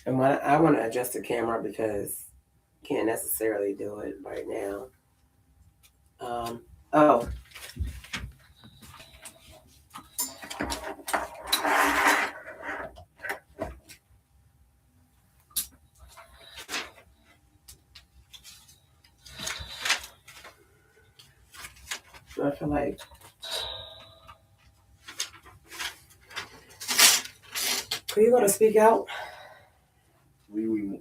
And I want to adjust the camera because can't necessarily do it right now. Oh, I feel like could you go to speak out? Let me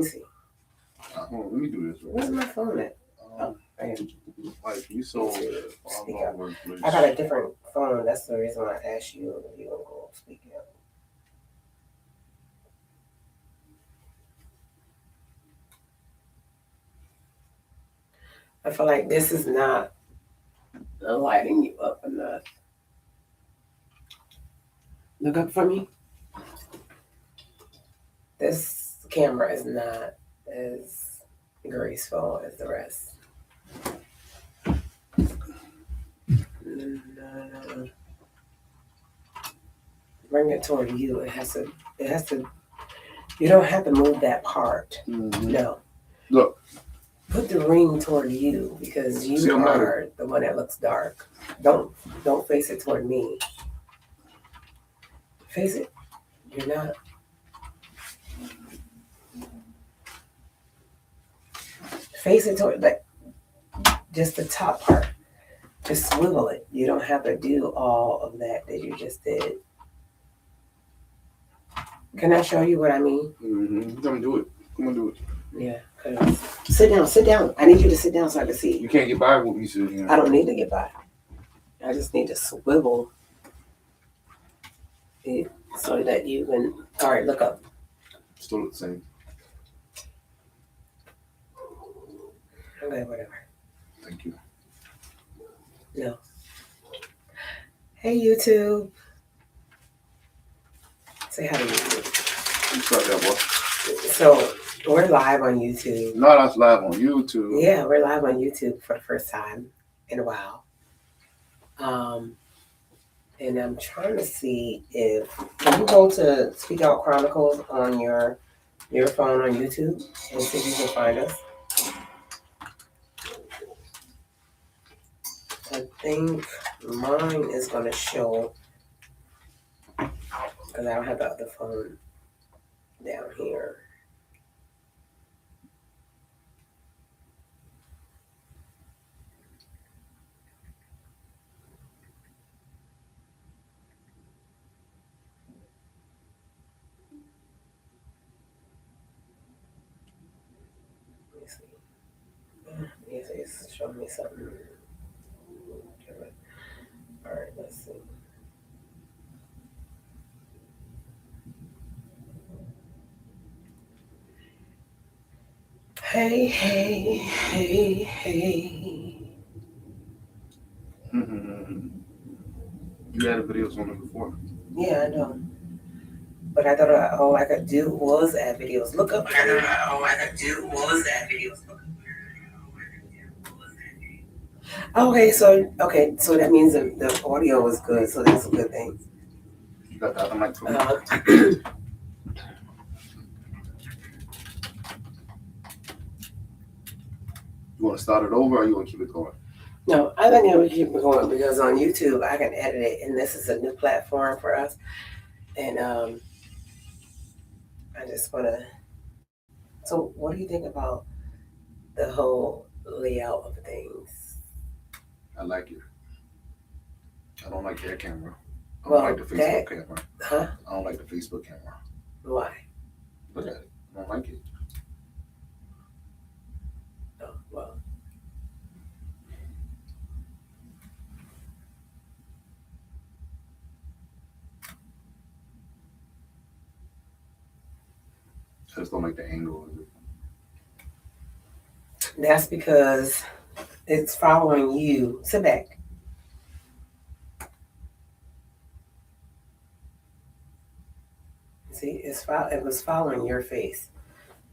see. Hold on, let me do this. Where's my phone at? Like you so Speak out. I got a different phone. That's the reason why I asked you if you gonna go speak out. I feel like this is not lighting you up enough. Look up for me. This camera is not as graceful as the rest. No. Bring it toward you. It has to. You don't have to move that part. Mm-hmm. No. Look. Put the ring toward you because you are the one that looks dark. Don't face it toward me. Face it. You're not. Face it toward like just the top part. Just swivel it. You don't have to do all of that you just did. Can I show you what I mean? Mm-hmm. Come do it. Come on, do it. Yeah. Sit down. Sit down. I need you to sit down so I can see. You can't get by with me sitting here. I don't need to get by. I just need to swivel it so that you can. All right, look up. Still the same. Okay, whatever. Thank you. No. Hey, YouTube. Say hi to YouTube. You start that one. So we're live on YouTube. No, that's live on YouTube. Yeah, we're live on YouTube for the first time in a while. And I'm trying to see if can you go to Speak Out Chronicles on your phone on YouTube and see if you can find us. I think mine is going to show because I don't have the other phone down here. It's showing me something. All right, let's see. Hey. You had a video on it before. Yeah, I know. But I thought all I could do was add videos. Look up. Okay, so that means the audio was good, so that's a good thing. You got the other mic for me? You want to start it over or you want to keep it going? No, I think we keep it going because on YouTube I can edit it, and this is a new platform for us. And I just want to. So, what do you think about the whole layout of things? I like it. I don't like that camera. I Well, don't like the Facebook camera. Huh? I don't like the Facebook camera. Why? Look at it. I don't like it. Oh, well. I just don't like the angle of it. That's because it's following you. Sit back. See, it was following your face.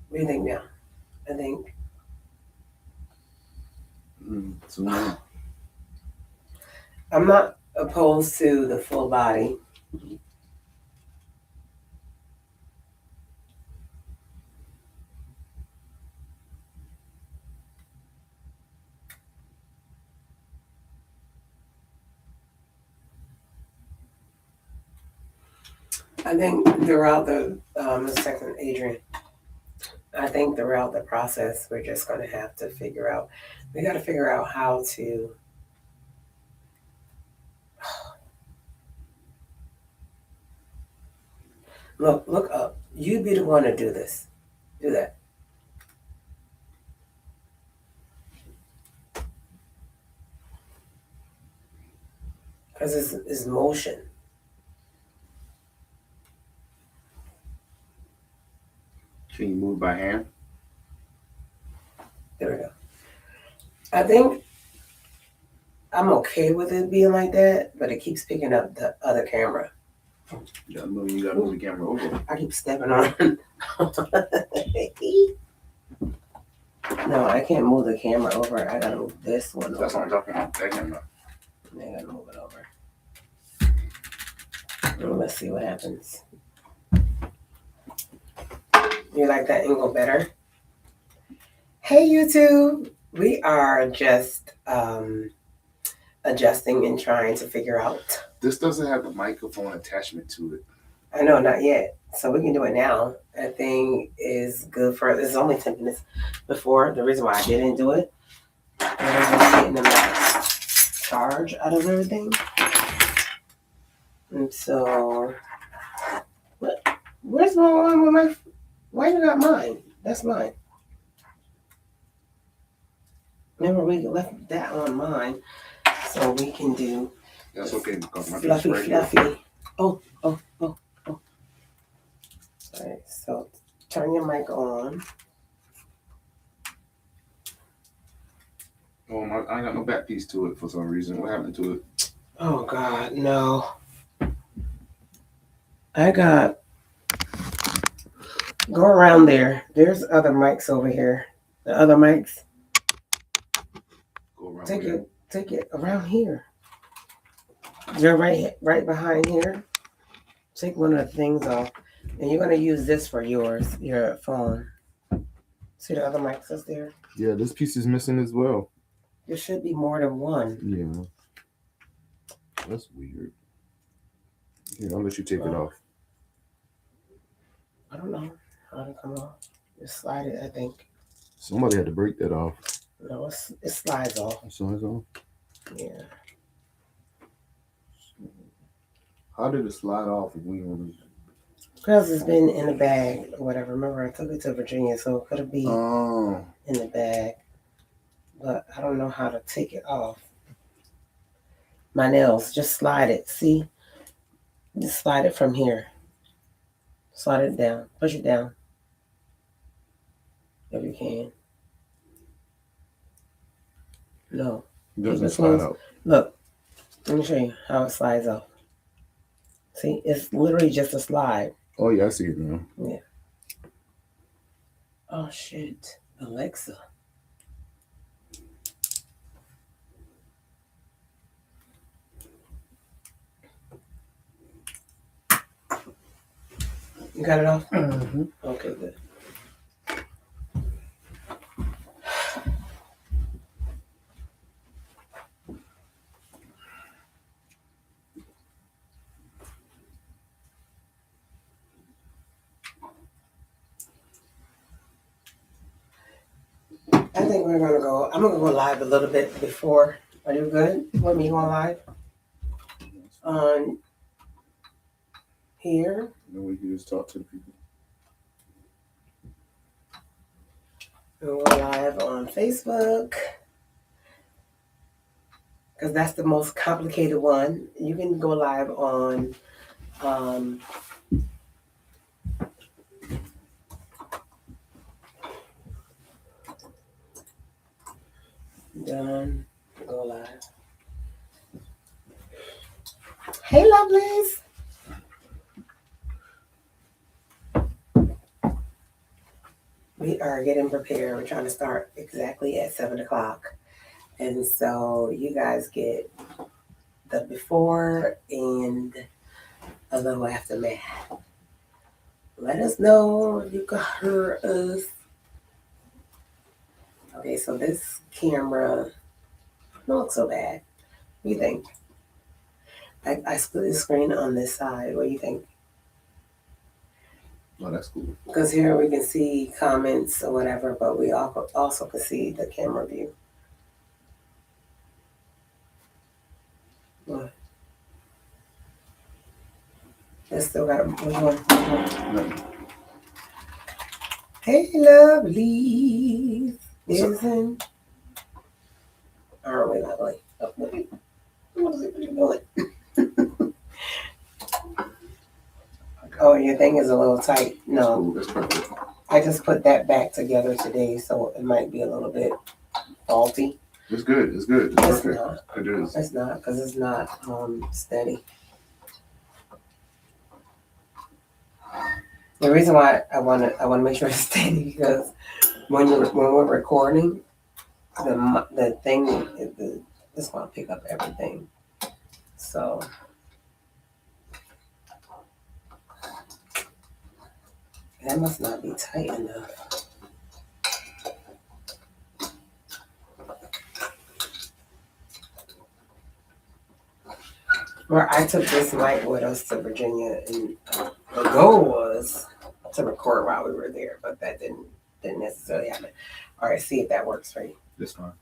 What do you think now? I think. So now, I'm not opposed to the full body. I think throughout second Adrian, I think throughout the process, we're just going to have to we got to figure out how to, look up. You be the one to do this. Do that. Because it's motion. Can you move by hand? There we go. I think I'm okay with it being like that, but it keeps picking up the other camera. You gotta move the camera over. I keep stepping on. No, I can't move the camera over. I gotta move this one over. That's what I'm talking about. That camera. I gotta move it over. Let's see what happens. You like that angle better? Hey YouTube! We are just adjusting and trying to figure out. This doesn't have a microphone attachment to it. I know, not yet. So we can do it now. That thing is good for, it's only 10 minutes before. The reason why I didn't do it, I was just getting the max charge out of everything. And so, where's my one with my, why you got mine? That's mine. Remember, we left that on mine, so we can do. That's okay because my fluffy, right here. fluffy. Oh. All right, so turn your mic on. Oh, I ain't got no back piece to it for some reason. What happened to it? Oh God, no. I got. Go around there. There's other mics over here. The other mics. Go around. Take it around here. You're right behind here. Take one of the things off, and you're gonna use this for your phone. See the other mics that's there? Yeah, this piece is missing as well. There should be more than one. Yeah. That's weird. Yeah, I'll let you take it off. I don't know how to come off. Just slide it, I think. Somebody had to break that off. No, it slides off. It slides off? Yeah. How did it slide off if we on this? Because it's been in the bag or whatever. Remember, I took it to Virginia, so it could be in the bag. But I don't know how to take it off. My nails, just slide it. See? Just slide it from here. Slide it down. Push it down. If you can. No. It doesn't slide out. Look. Let me show you how it slides off. See? It's literally just a slide. Oh, yeah, I see it now. Yeah. Oh, shit. Alexa. You got it off? Mm-hmm. Okay, good. I think I'm going to go live a little bit before. Are you good? Want me going live? On here? Then we can just talk to the people. We'll go live on Facebook. Because that's the most complicated one. You can go live on done. Go live. Hey, lovelies. We are getting prepared. We're trying to start exactly at 7 o'clock. And so you guys get the before and a little aftermath. Let us know if you can hear us. Okay, so this camera don't look so bad. What do you think? I split the screen on this side. What do you think? Oh, that's cool. Because here we can see comments or whatever, but we also can see the camera view. What? It's still got a. Hey, lovely. Isn't. Aren't we lovely? Oh, what is it? What are you doing? Oh, your thing is a little tight. No. That's perfect. I just put that back together today, so it might be a little bit faulty. It's good. It's good. It's It's perfect. not. It is. It's not, because it's not steady. The reason why I want to make sure it's steady because when we're recording, the thing it's going to pick up everything. So that must not be tight enough. Where I took this mic with us to Virginia, and the goal was to record while we were there, but that didn't necessarily happen. All right, see if that works for you. This fine.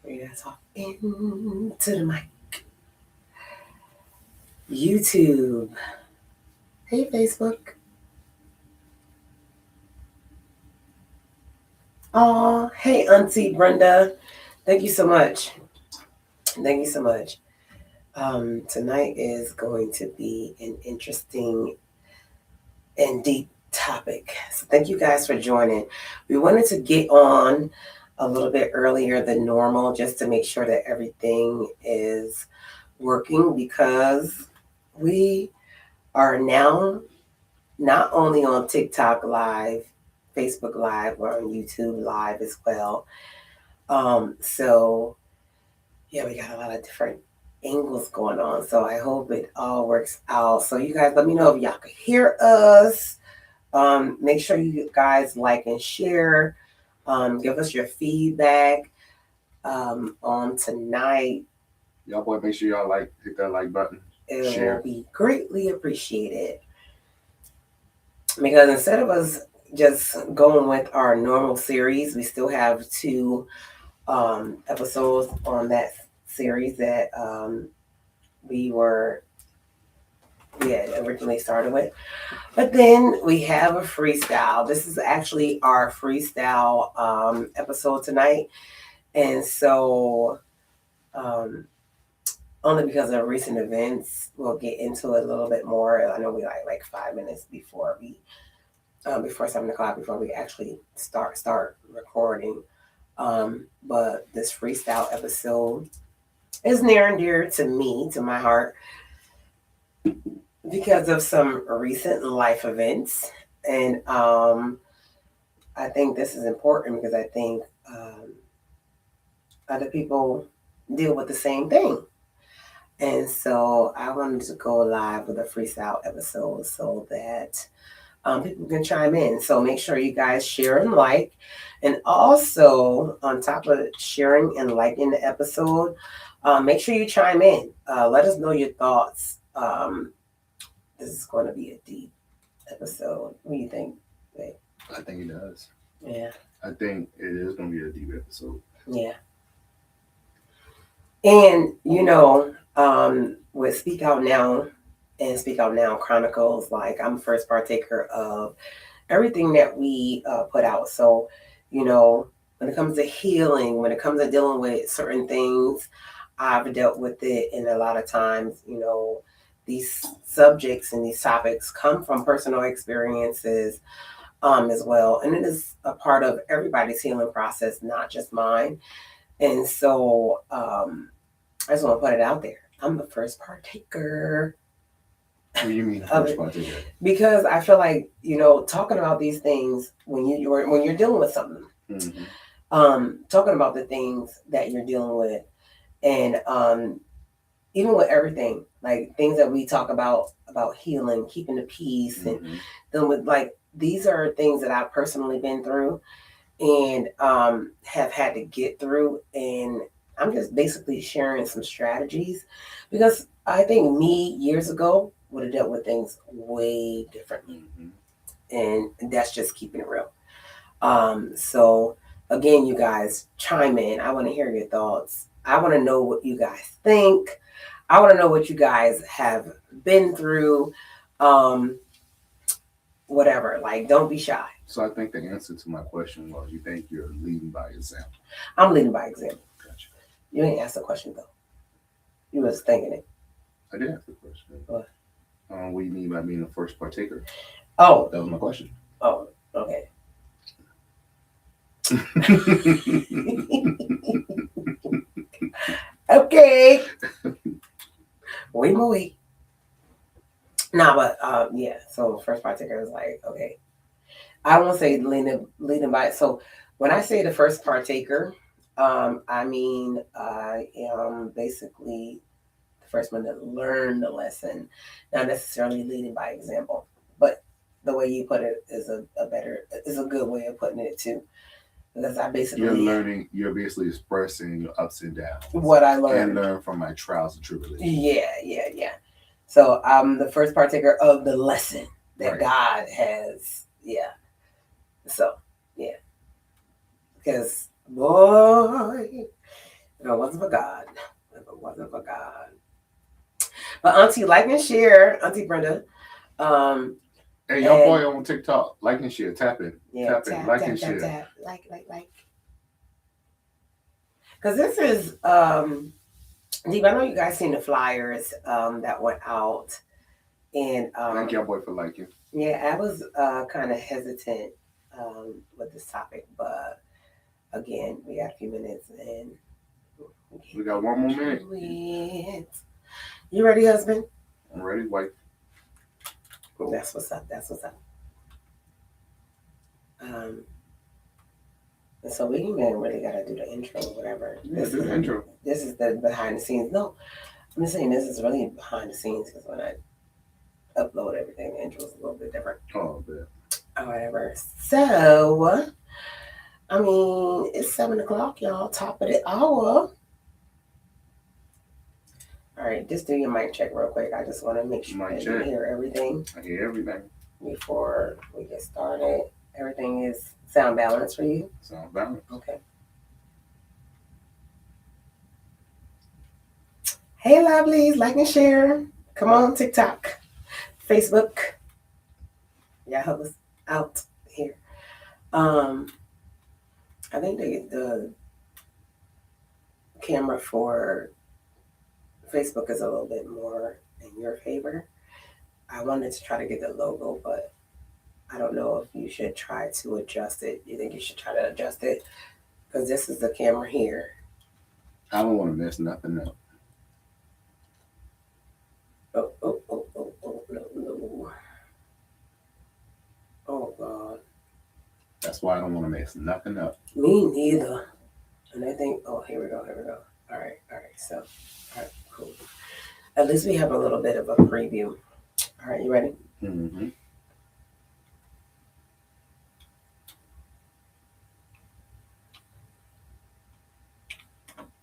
We gotta talk into the mic. YouTube. Hey, Facebook. Oh, hey, Auntie Brenda. Thank you so much. Thank you so much. Tonight is going to be an interesting and deep topic. So thank you guys for joining. We wanted to get on a little bit earlier than normal just to make sure that everything is working, because we are now not only on TikTok Live, Facebook Live, we're on YouTube Live as well. So yeah, we got a lot of different angles going on. So I hope it all works out. So you guys let me know if y'all can hear us. Make sure you guys like and share. Give us your feedback on tonight. Y'all boy, make sure y'all hit that like button. It Share. will be greatly appreciated. Because instead of us just going with our normal series, we still have 2 episodes on that series that we had originally started with. But then we have a freestyle. This is actually our freestyle episode tonight. And so only because of recent events, we'll get into it a little bit more. I know we like 5 minutes before 7 o'clock, before we actually start recording. But this freestyle episode is near and dear to me, to my heart, because of some recent life events. And I think this is important because I think other people deal with the same thing. And so I wanted to go live with a freestyle episode so that people can chime in. So make sure you guys share and like. And also, on top of sharing and liking the episode, make sure you chime in. Let us know your thoughts. This is going to be a deep episode. What do you think, babe? I think it does. Yeah. I think it is going to be a deep episode. Yeah. And, with Speak Out Now and Speak Out Now Chronicles, like, I'm first partaker of everything that we put out. So, when it comes to healing, when it comes to dealing with certain things, I've dealt with it. And a lot of times, these subjects and these topics come from personal experiences as well. And it is a part of everybody's healing process, not just mine. And so I just want to put it out there. I'm the first partaker. What do you mean first partaker? Because I feel like, talking about these things when you're dealing with something, talking about the things that you're dealing with, and even with everything, like things that we talk about healing, keeping the peace, and dealing with, like, these are things that I've personally been through and have had to get through. And I'm just basically sharing some strategies, because I think me years ago would have dealt with things way differently. And that's just keeping it real. So again, you guys chime in. I want to hear your thoughts. I want to know what you guys think. I want to know what you guys have been through. Um, Whatever. Like, don't be shy. So I think the answer to my question was, you think you're leading by example. I'm leading by example. Gotcha. You ain't asked the question though. You was thinking it. I did ask the question. What? What do you mean by being the first partaker? Oh. That was my question. Oh, okay. Okay. Wait, wait. Nah, but yeah. So first partaker is like, okay. I don't want to say leading by it. So when I say the first partaker, I mean I am basically the first one to learn the lesson, not necessarily leading by example. But the way you put it is a good way of putting it too. Because I basically you're basically expressing your ups and downs. What I learned. And learn from my trials and tribulations. Yeah. So I'm the first partaker of the lesson that God has. Yeah. So, yeah. Because, boy, if it wasn't for God. But Auntie, like and share, Auntie Brenda. Hey, your boy on TikTok, like and share, tap in. Yeah, tap, like and share. Tap. Like. Because this is, Deep, I know you guys seen the flyers that went out. And thank y'all boy for liking. Yeah, I was kind of hesitant with this topic, but again, we got a few minutes and we got one more minute. You ready, husband? I'm ready, wife. Cool. That's what's up. And so we even really gotta do the intro or whatever. Yeah, do the intro. This is the behind the scenes. No, I'm just saying this is really behind the scenes because when I upload everything, the intro is a little bit different. Oh, man. Or whatever. So, I mean, it's 7:00, y'all. Top of the hour. All right, just do your mic check real quick. I just want to make sure that you hear everything. I hear everything. Before we get started, everything is sound balanced for you? Sound balanced. Okay. Hey, lovelies, like and share. Come on, TikTok, Facebook. Y'all help us out here. I think the camera for Facebook is a little bit more in your favor. I wanted to try to get the logo, but I don't know if you should try to adjust it. You think you should try to adjust it? Because this is the camera here. I don't want to mess nothing up. Oh, no. Oh, God. That's why I don't want to mess nothing up. Me neither. And I think, here we go. All right. So, all right, cool. At least we have a little bit of a preview. All right, you ready? Mm-hmm.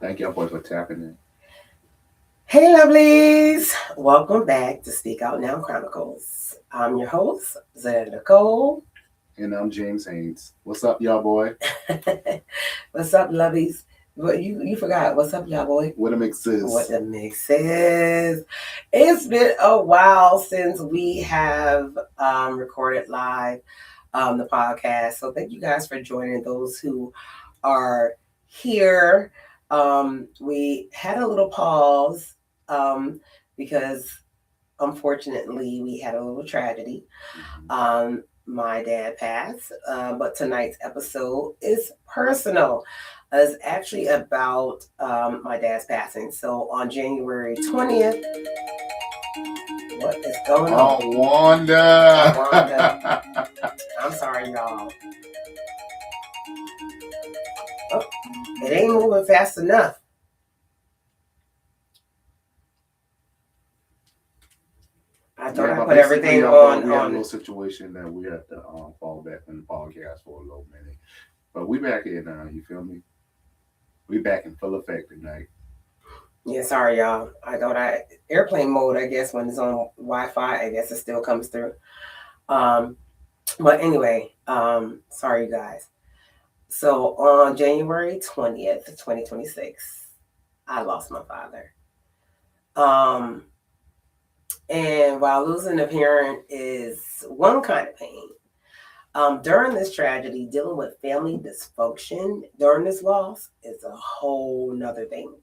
Thank y'all boys for tapping in. Hey, lovelies. Welcome back to Speak Out Now Chronicles. I'm your host, Zeta Nicole. And I'm James Haynes. What's up, y'all boy? What's up, lovies? What you forgot? What's up, y'all boy? What the mix is? It's been a while since we have recorded live the podcast. So thank you guys for joining. Those who are here, we had a little pause because unfortunately we had a little tragedy. My dad passed, but tonight's episode is personal. It's actually about my dad's passing. So on January 20th, what is going on? Oh, Wanda. I'm sorry, y'all. Oh, it ain't moving fast enough. I thought I put everything on. We had a little situation that we had to fall back from the podcast for a little minute. But we back here now, you feel me? We back in full effect tonight. Yeah, sorry, y'all. I go that airplane mode, I guess, when it's on Wi-Fi, I guess it still comes through. Um, but anyway, sorry, you guys. So on January 20th, 2026, I lost my father. Um, and while losing a parent is one kind of pain, during this tragedy, dealing with family dysfunction during this loss is a whole nother thing.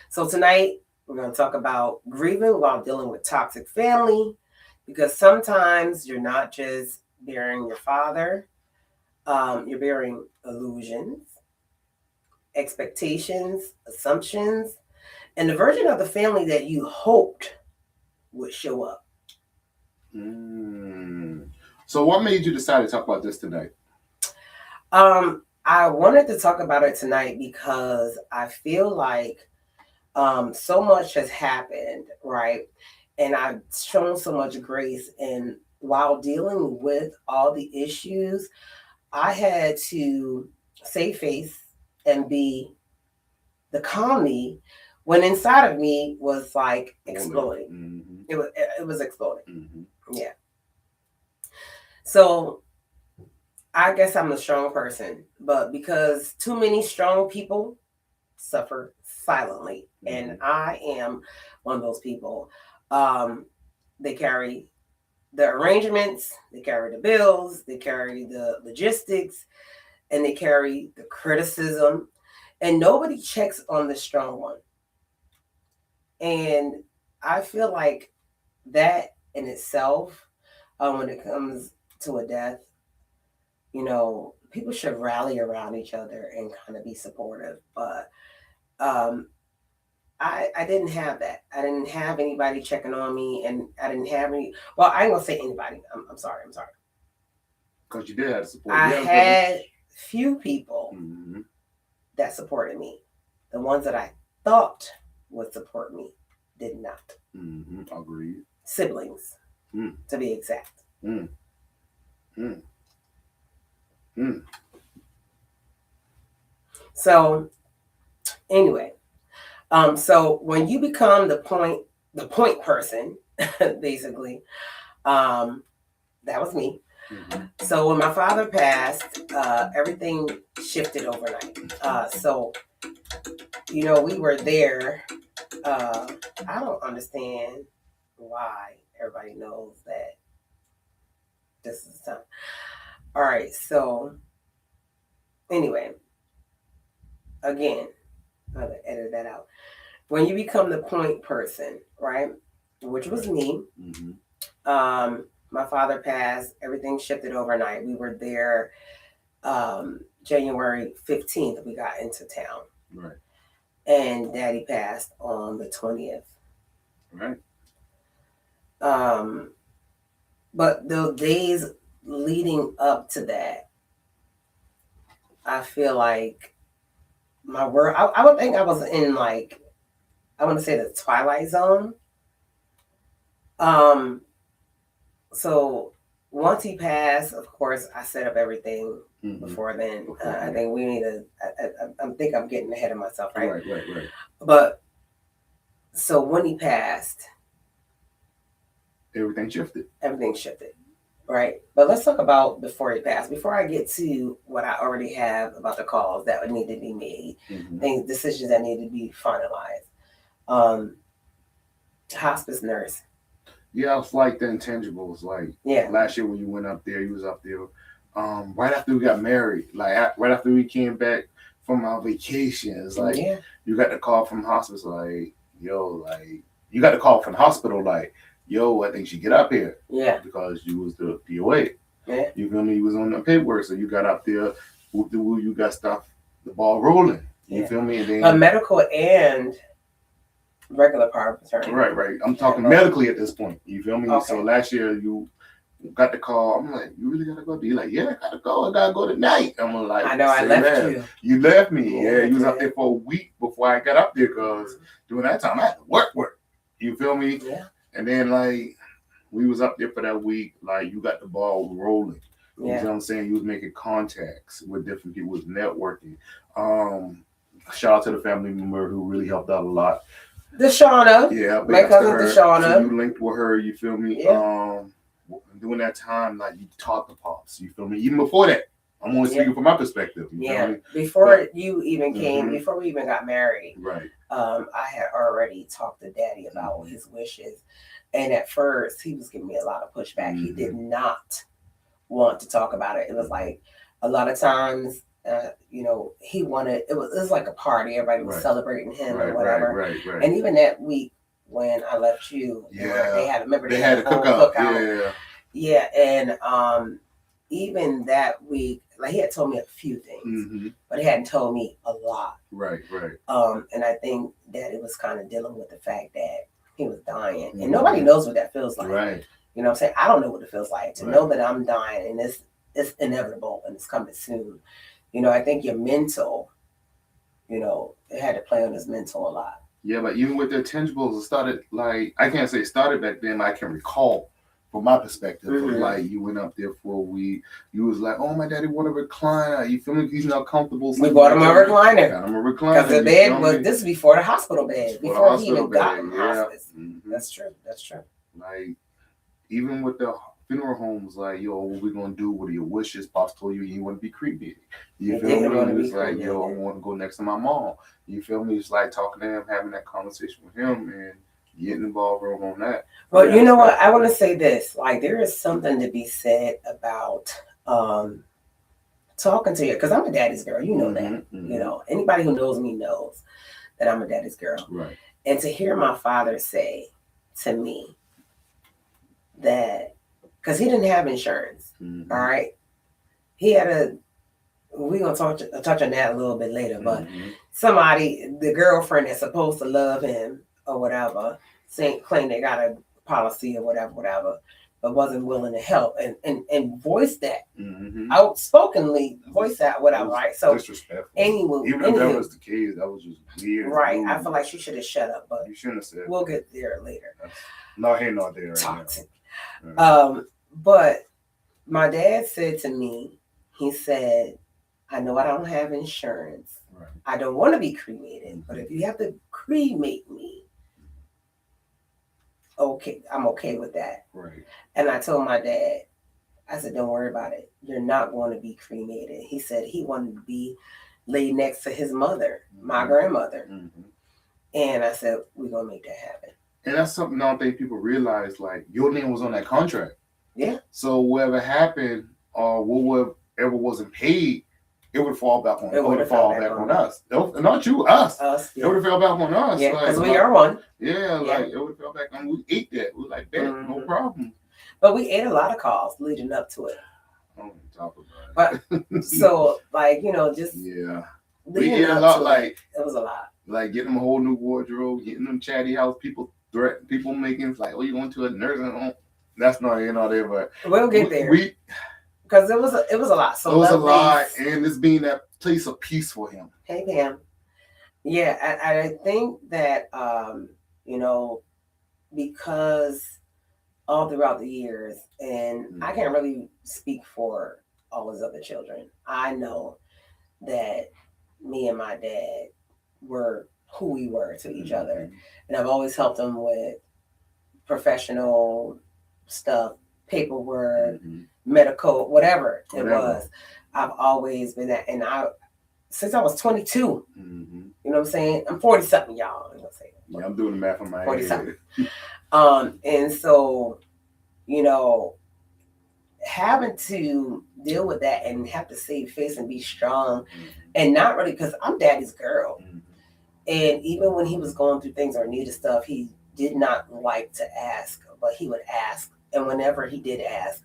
So tonight we're going to talk about grieving while dealing with toxic family, because sometimes you're not just burying your father, you're bearing illusions, expectations, assumptions, and the version of the family that you hoped would show up. Mm. So, what made you decide to talk about this tonight? I wanted to talk about it tonight because I feel like so much has happened, right? And I've shown so much grace. And while dealing with all the issues, I had to save face and be the calm me when inside of me was like exploding. Mm-hmm. It was exploding. Mm-hmm. Yeah. So I guess I'm a strong person, but because too many strong people suffer silently, Mm-hmm. and I am one of those people. Um, they carry the arrangements, they carry the bills, they carry the logistics, and they carry the criticism, and nobody checks on the strong one. And I feel like that in itself, when it comes to a death, people should rally around each other and kind of be supportive. But um, I didn't have that. I didn't have anybody checking on me, and I didn't have any. Well, I ain't gonna say anybody. I'm sorry. I'm sorry. Because you did have support. I Yeah, had few people mm-hmm. that supported me. The ones that I thought would support me did not. Mm-hmm. Agreed. Siblings, Mm. to be exact. Mm. Mm. Mm. So anyway, so when you become the point person, basically, that was me. Mm-hmm. So when my father passed, everything shifted overnight. So we were there. Uh, I don't understand why everybody knows that this is time. All right. So anyway, again, I have to edit that out. When you become the point person, right, which was me, Mm-hmm. my father passed. Everything shifted overnight. We were there January 15th. We got into town. Right. And Daddy passed on the 20th. Right. Um, but the days leading up to that, I feel like my world, I would think I was in like, I want to say the twilight zone. Um, so once he passed, of course, I set up everything Mm-hmm. before then. I think we need to, I think I'm getting ahead of myself, right? Right. But so when he passed, Everything shifted. everything shifted. Right. But let's talk about before he passed. Before I get to what I already have about the calls that would need to be made, Mm-hmm. things, decisions that need to be finalized. Um, Hospice nurse. Yeah, it's like the intangibles. Like Yeah. last year when you went up there, you was up there. Right after we got married, like right after we came back from our vacations, like Yeah. you got the call from hospice, like like you got the call from the hospital, like I think she get up here, Yeah. because you was the DOA. Yeah. You feel me? You was on the paperwork, so you got up there, whoop the woo, you got stuff, the ball rolling. You Yeah. feel me? And then A medical and regular power of attorney. right. I'm talking Yeah, medically at this point. You feel me? Okay. So last year you got the call. I'm like, you really gotta go? You're like, yeah, I gotta go. I gotta go tonight. I'm like, I know I say left that. you. You left me. Yeah, Yeah, you was I up did. there for a week before I got up there, because during that time I had to work. You feel me? Yeah. And then like we was up there for that week. Like you got the ball rolling. You Yeah. feel what I'm saying? You was making contacts with different people, was networking. Shout out to the family member who really helped out a lot. Deshauna. Yeah, My big ups to cousin her. Deshauna. So you linked with her, you feel me? Yeah. During that time, like you taught the pops, you feel me? Even before that, I'm only speaking from my perspective. You feel me? Before you even came, before we even got married, right? I had already talked to Daddy about his wishes, and at first he was giving me a lot of pushback. He did not want to talk about it. It was like a lot of times, he wanted it was like a party. Everybody was celebrating him or whatever. Right. And even that week when I left you, they had a cookout. Yeah, and even that week, like he had told me a few things, but he hadn't told me a lot. Right. And I think that it was kind of dealing with the fact that he was dying, and nobody knows what that feels like. Right. You know what I'm saying? I don't know what it feels like to know that I'm dying, and it's inevitable and it's coming soon. I think your mental, it had to play on his mental a lot. Yeah, but even with the tangibles, it started like I can't say it started back then. I can recall. From my perspective, like you went up there for a week, you was like, "Oh, my daddy want a recliner." You feel me? He's not comfortable. We bought him a recliner. Got him a recliner. Because the bed was this is before the hospital bed, before he even got in hospice. That's true. Like even with the funeral homes, like, yo, what we gonna do? What are your wishes? Pops told you want to be cremated. You feel me? It's like, yo, I want to go next to my mom. You feel me? It's like talking to him, having that conversation with him, and getting involved on that. Well, you know what? I want to say this. Like, there is something to be said about talking to you, because I'm a daddy's girl. You know that. Anybody who knows me knows that I'm a daddy's girl. Right. And to hear my father say to me that, because he didn't have insurance, all right? He had we're going to touch on that a little bit later, but somebody, the girlfriend that's supposed to love him or whatever, claim they got a policy or whatever, but wasn't willing to help and voice that outspokenly, voice that whatever, right? So disrespectful. Anyway, even if that was the case, that was just weird. Right. I feel like she should have shut up, but you shouldn't have said. We'll get there later. Not here, not there. Toxic. Right. But my dad said to me, he said, "I know I don't have insurance. Right. I don't want to be cremated, but if you have to cremate me, okay, I'm okay with that." Right. And I told my dad, I said, "Don't worry about it. You're not going to be cremated." He said he wanted to be laid next to his mother, my grandmother. And I said, "We're going to make that happen." And that's something I don't think people realize. Like, your name was on that contract. Yeah. So whatever happened or whatever wasn't paid, it would fall back on. It would fall back on us. Not you, us. Yeah. It would have fell back on us. Yeah, because we are one. Yeah, like it would have fell back on. We ate that. We were like, that, no problem. But we ate a lot of calls leading up to it. I don't even talk about it. But so, like, just we ate a lot. Like, it was a lot. Like getting them a whole new wardrobe, getting them chatty house people making like, "Oh, you going to a nursing home?" That's not there, but we'll get there. Because it was a lot. So it was a lot, and it's being that place of peace for him. Hey, Pam. Yeah, I think that because all throughout the years, and I can't really speak for all his other children. I know that me and my dad were who we were to each other, and I've always helped him with professional stuff, paperwork, medical, whatever it was. I've always been that, and since I was 22. You know what I'm saying? I'm 40 something, y'all. You know what I'm saying? Yeah, I'm doing the math on my 40 head. Something. And so, having to deal with that and have to save face and be strong, and not really, because I'm daddy's girl. And even when he was going through things or needed stuff, he did not like to ask, but he would ask. And whenever he did ask,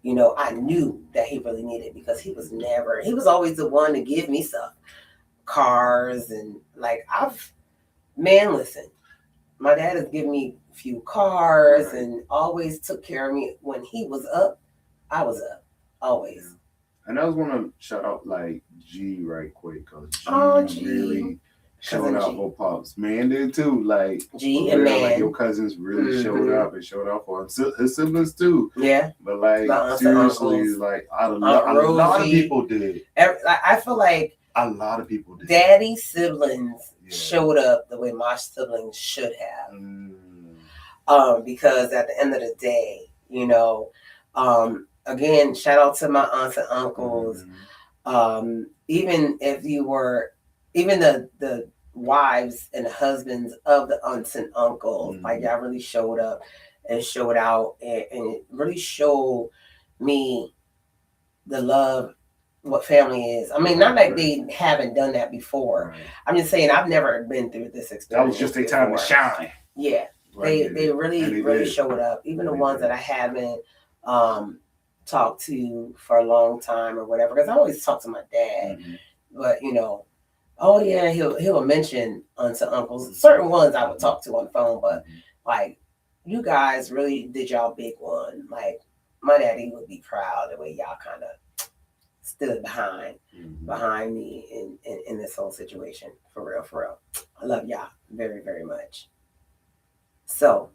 I knew that he really needed, because he was always the one to give me stuff, cars, and like, listen, my dad has given me a few cars and always took care of me. When he was up, I was up, always. And I just want to shout out like G right quick, because G really showed up for Pops. Man did too. Like G and Man. Like your cousins really showed up and showed up for him. His siblings too. Yeah. But like seriously, like a lot of people did. I feel like a lot of people did. Daddy's siblings showed up the way my siblings should have. Because at the end of the day, again, shout out to my aunts and uncles. Even if you were, even the wives and the husbands of the aunts and uncles, like y'all really showed up and showed out, and it really showed me the love, what family is. I mean, not like they haven't done that before. I'm just saying I've never been through this experience. That was just their time to shine. Yeah. They really showed up. Even the ones that I haven't talked to for a long time or whatever, because I always talk to my dad. But oh yeah, he'll mention aunts and uncles. Certain ones I would talk to on the phone, but like you guys really did y'all big one. Like my daddy would be proud the way y'all kind of stood behind me in this whole situation. For real. I love y'all very, very much. So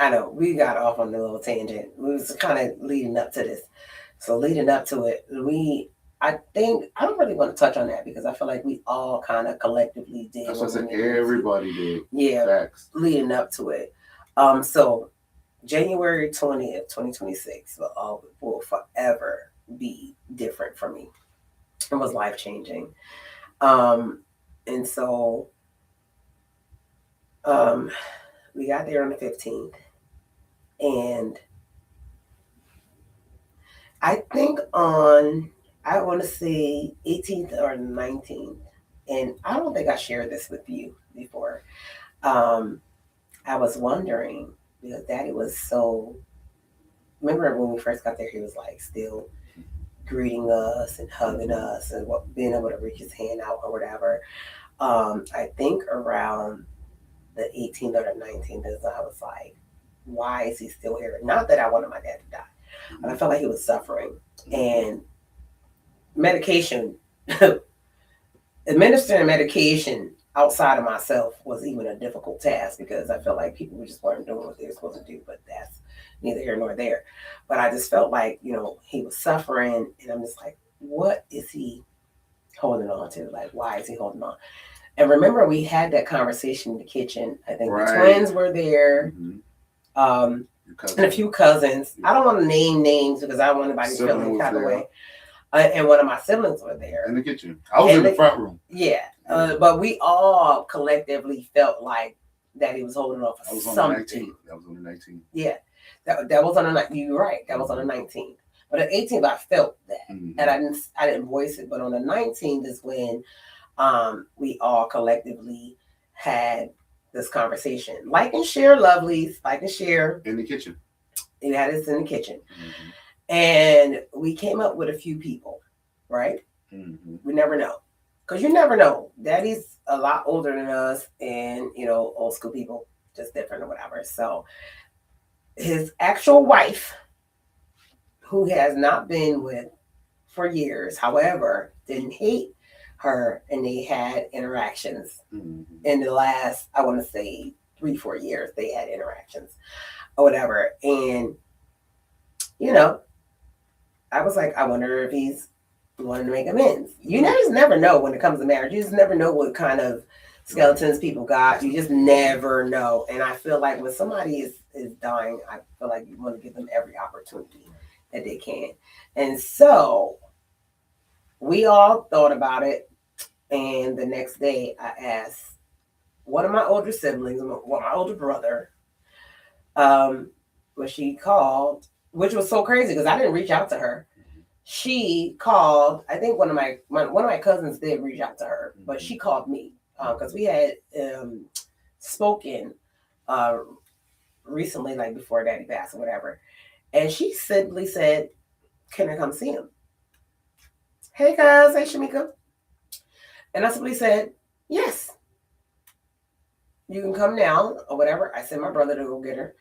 I know we got off on a little tangent. We was kind of leading up to this. So leading up to it, I think I don't really want to touch on that because I feel like we all kind of collectively did. That's what I said. Everybody did. Yeah. Facts. Leading up to it. So January 20th, 2026 will forever be different for me. It was life changing. And so we got there on the 15th. And I think I want to say 18th or 19th. And I don't think I shared this with you before. I was wondering, because Daddy was so, remember when we first got there, he was like still greeting us and hugging us and being able to reach his hand out or whatever. I think around the 18th or the 19th is I was like, why is he still here? Not that I wanted my dad to die, but I felt like he was suffering. And medication, administering medication outside of myself was even a difficult task because I felt like people just weren't doing what they were supposed to do, but that's neither here nor there. But I just felt like, he was suffering, and I'm just like, what is he holding on to? Like, why is he holding on? And remember, we had that conversation in the kitchen. I think the twins were there, and a few cousins. I don't want to name names because I don't want anybody to feel any kind of way. And one of my siblings were there. In the kitchen. I was in the front room. Yeah. But we all collectively felt like that he was holding on for something. That was on the 19th. Yeah. That was on the 19th. You're right. That was on the 19th. But on the 18th, I felt that. And I didn't voice it. But on the 19th is when we all collectively had this conversation. Like and share, lovelies. Like and share. In the kitchen. We had this in the kitchen. And we came up with a few people, right? We never know. Because you never know. Daddy's a lot older than us and, old school people, just different or whatever. So his actual wife, who has not been with for years, however, didn't hate her, and they had interactions in the last, I want to say, 3-4 years. They had interactions or whatever. And, I was like, I wonder if he's wanting to make amends. You just never know when it comes to marriage. You just never know what kind of skeletons people got. You just never know. And I feel like when somebody is dying, I feel like you want to give them every opportunity that they can. And so we all thought about it. And the next day I asked one of my older siblings, my older brother, when she called, which was so crazy because I didn't reach out to her. She called. I think one of my cousins did reach out to her, but she called me because we had spoken recently, like before Daddy passed or whatever. And she simply said, "Can I come see him?" Hey, cuz. Hey, Shamika. And I simply said, "Yes. You can come now," or whatever. I sent my brother to go get her.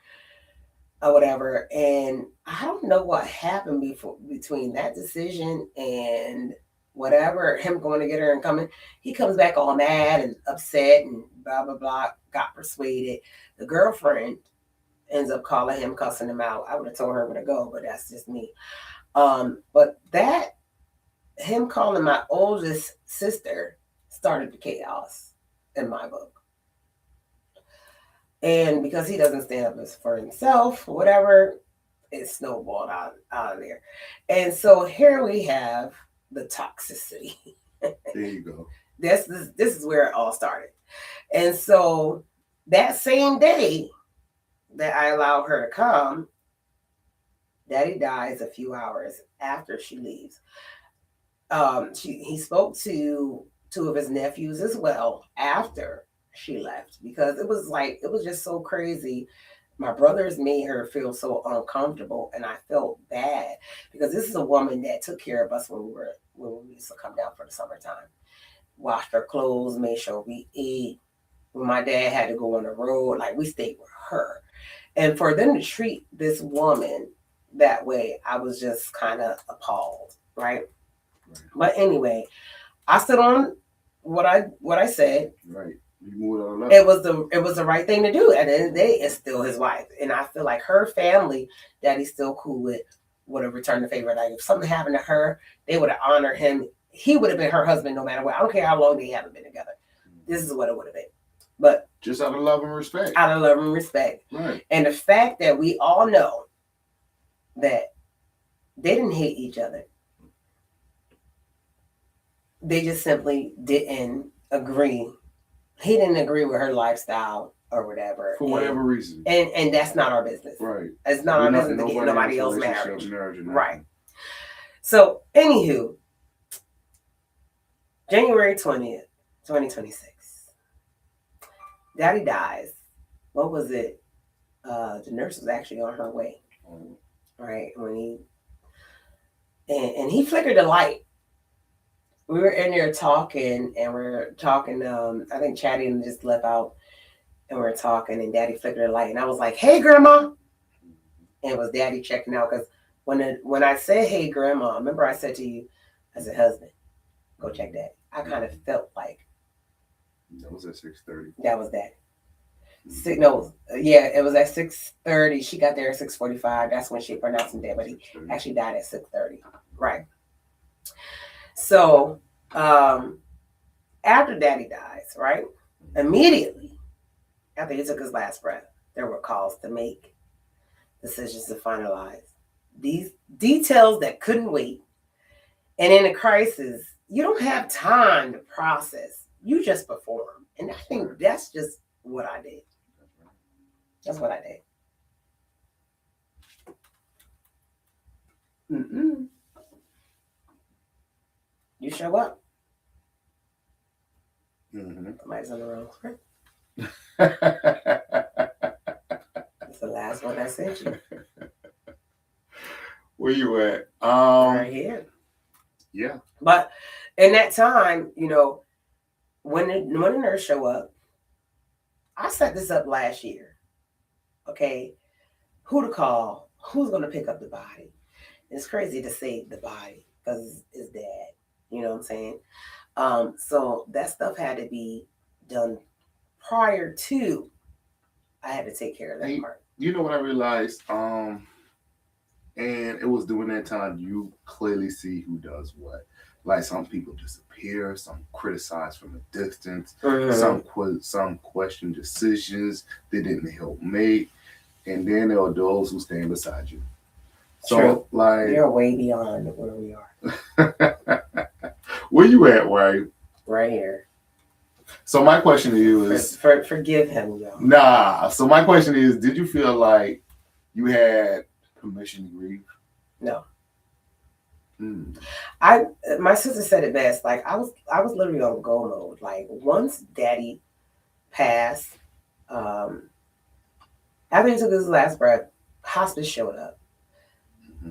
Or whatever, and I don't know what happened between that decision and whatever, him going to get her and coming. He comes back all mad and upset and blah blah blah. Got persuaded. The girlfriend ends up calling him, cussing him out. I would have told her where to go, but that's just me. But him calling my oldest sister started the chaos. in my book. And because he doesn't stand up for himself, whatever, it snowballed out of there. And so here we have the toxicity. There you go. This is where it all started. And so that same day that I allow her to come, Daddy dies a few hours after she leaves. He spoke to two of his nephews as well after she left, because it was just so crazy. My brothers made her feel so uncomfortable, and I felt bad because this is a woman that took care of us when we used to come down for the summertime. Washed our clothes, made sure we ate. When my dad had to go on the road, like, we stayed with her. And for them to treat this woman that way, I was just kind of appalled, right? But anyway, I stood on what I said. Right. You moved on up. It was the right thing to do. At the end of the day, it's still his wife, and I feel like her family, Daddy's still cool with, would have returned the favor. Like, if something happened to her, they would have honored him. He would have been her husband no matter what. I don't care how long they haven't been together. This is what it would have been. But just out of love and respect. Out of love and respect. Right. And the fact that we all know that they didn't hate each other. They just simply didn't agree. He didn't agree with her lifestyle or whatever. For whatever reason. And that's not our business. Right. It's not our business to get nobody else married. Right. So, anywho, January 20th, 2026. Daddy dies. What was it? The nurse was actually on her way. Right? When he flickered the light. We were in there talking, and we're talking, I think Chatty just left out, and we're talking, and Daddy flickered the light, and I was like, "Hey, Grandma." And it was Daddy checking out, because when I said, "Hey, Grandma," remember I said to you, I said, "Husband, go check Daddy." I kind of felt like. That was at 6:30. That was Daddy. It was at 6:30. She got there at 6:45. That's when she pronounced him dead, but he actually died at 6:30. Right. So, after Daddy dies, right, immediately after he took his last breath, there were calls to make, decisions to finalize, these details that couldn't wait. And in a crisis, you don't have time to process. You just perform. And I think that's just what I did. That's what I did. You show up. Somebody's on the wrong script. That's the last one I sent you. Where you at? Right here. Yeah. But in that time, when the nurse show up, I set this up last year. Okay, who to call? Who's gonna pick up the body? It's crazy to say the body because it's Dad. You know what I'm saying? So that stuff had to be done prior to. I had to take care of that part. You know what I realized? And it was during that time you clearly see who does what. Like, some people disappear, some criticize from a distance, some question decisions they didn't help make, and then there are those who stand beside you. So, True. like, you're way beyond where we are. Where you at, right? Right here. So my question to you is, forgive him, y'all. Nah. So my question is, did you feel like you had permission to grieve? No. My sister said it best. Like, I was literally on go mode. Like, once Daddy passed, after he took his last breath, hospice showed up,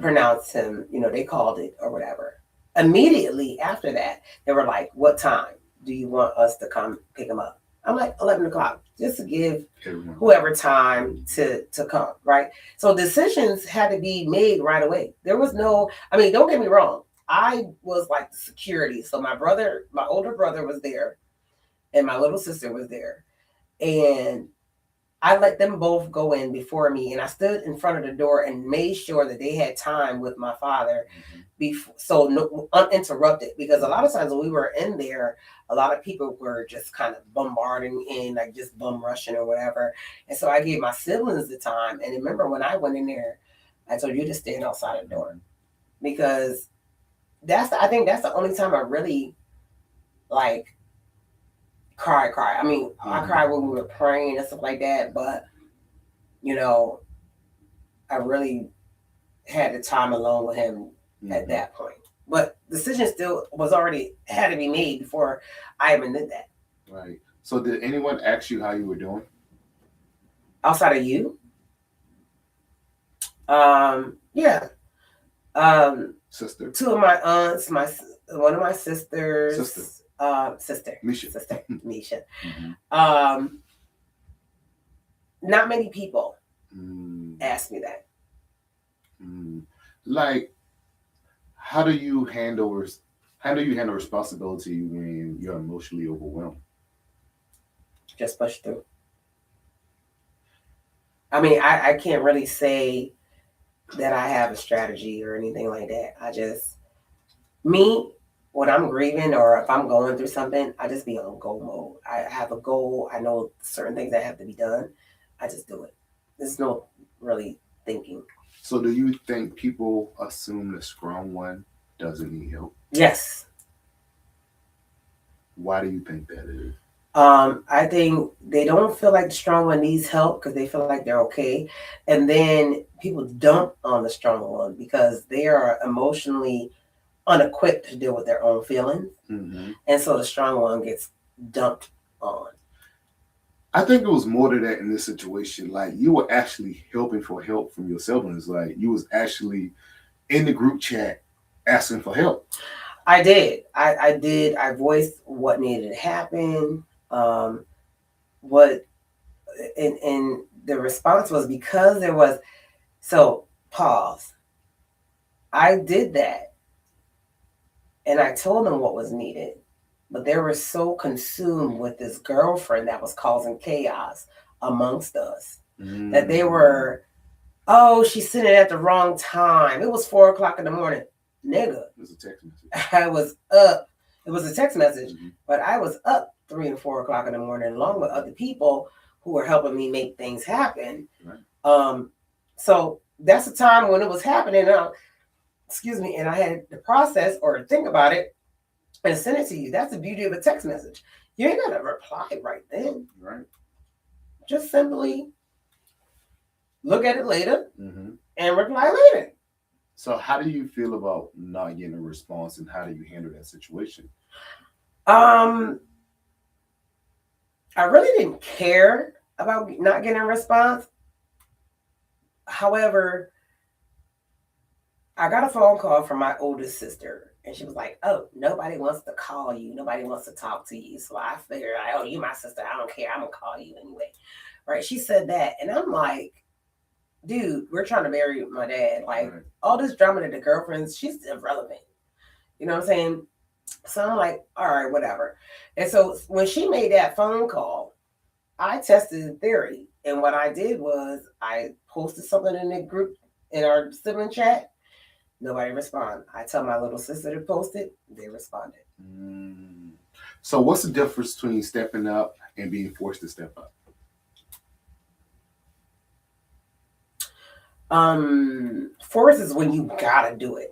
pronounced him. They called it or whatever. Immediately after that, they were like, "What time do you want us to come pick him up?" I'm like, 11 o'clock, just to give whoever time to come, right? So decisions had to be made right away. There was no, don't get me wrong. I was like the security. So my older brother was there, and my little sister was there. And I let them both go in before me, and I stood in front of the door and made sure that they had time with my father, before, so no, uninterrupted. Because a lot of times when we were in there, a lot of people were just kind of bombarding in, like just bum rushing or whatever. And so I gave my siblings the time. And remember when I went in there, I told you to stand outside the door, because I think that's the only time I really like cry. I mean, I cried when we were praying and stuff like that, but you know, I really had the time alone with him at that point. But the decision still was already had to be made before I even did that. Right. So did anyone ask you how you were doing? Outside of you? Yeah. Sister. Two of my aunts, one of my sisters, sister, Misha. Not many people asked me that. Like, how do you handle responsibility when you're emotionally overwhelmed? Just push through. I mean, I can't really say that I have a strategy or anything like that. When I'm grieving or if I'm going through something, I just be on go mode. I have a goal. I know certain things that have to be done. I just do it. There's no really thinking. So do you think people assume the strong one doesn't need help? Yes. Why do you think that is? I think they don't feel like the strong one needs help because they feel like they're okay. And then people dump on the strong one because they are emotionally unequipped to deal with their own feelings. And so the strong one gets dumped on. I think it was more to that in this situation. Like, you were actually helping for help from your siblings. Like, you was actually in the group chat asking for help. I did. I did. I voiced what needed to happen. And the response was because there was, so pause. I did that. And I told them what was needed. But they were so consumed with this girlfriend that was causing chaos amongst us that they were, oh, she's sitting at the wrong time. It was 4:00 in the morning. Nigga. It was a text message. I was up. It was a text message, but I was up 3 and 4 o'clock in the morning along with other people who were helping me make things happen. Right. So that's the time when it was happening. And I had to process or think about it and send it to you. That's the beauty of a text message. You ain't got to reply right then. Right. Just simply look at it later and reply later. So how do you feel about not getting a response, and how do you handle that situation? I really didn't care about not getting a response. However, I got a phone call from my oldest sister, and she was like, oh, nobody wants to call you. Nobody wants to talk to you. So I figured, oh, you my sister. I don't care. I'm going to call you anyway. Right? She said that. And I'm like, dude, we're trying to marry my dad. Like, all this drama to the girlfriends, she's irrelevant. You know what I'm saying? So I'm like, all right, whatever. And so when she made that phone call, I tested the theory. And what I did was I posted something in the group, in our sibling chat. Nobody responded. I tell my little sister to post it. They responded. So what's the difference between stepping up and being forced to step up? Force is when you gotta do it.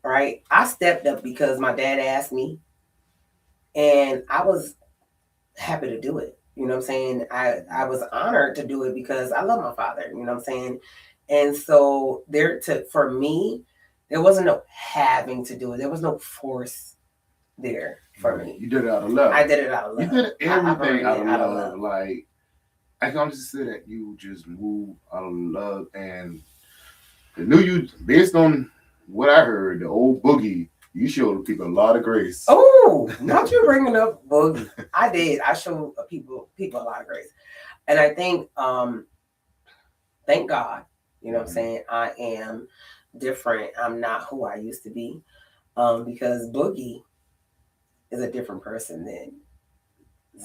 Right? I stepped up because my dad asked me, and I was happy to do it. You know what I'm saying? I was honored to do it because I love my father. You know what I'm saying? And so for me, there wasn't no having to do it. There was no force there for me. You did it out of love. I did it out of love. You did everything out of love. Like, I can honestly say that you just moved out of love, and they knew you, based on what I heard, the old boogie, you showed people a lot of grace. Oh, not you bringing up boogie. I did. I showed people a lot of grace. And I think, thank God, you know what I'm saying? I am different. I'm not who I used to be, because Boogie is a different person than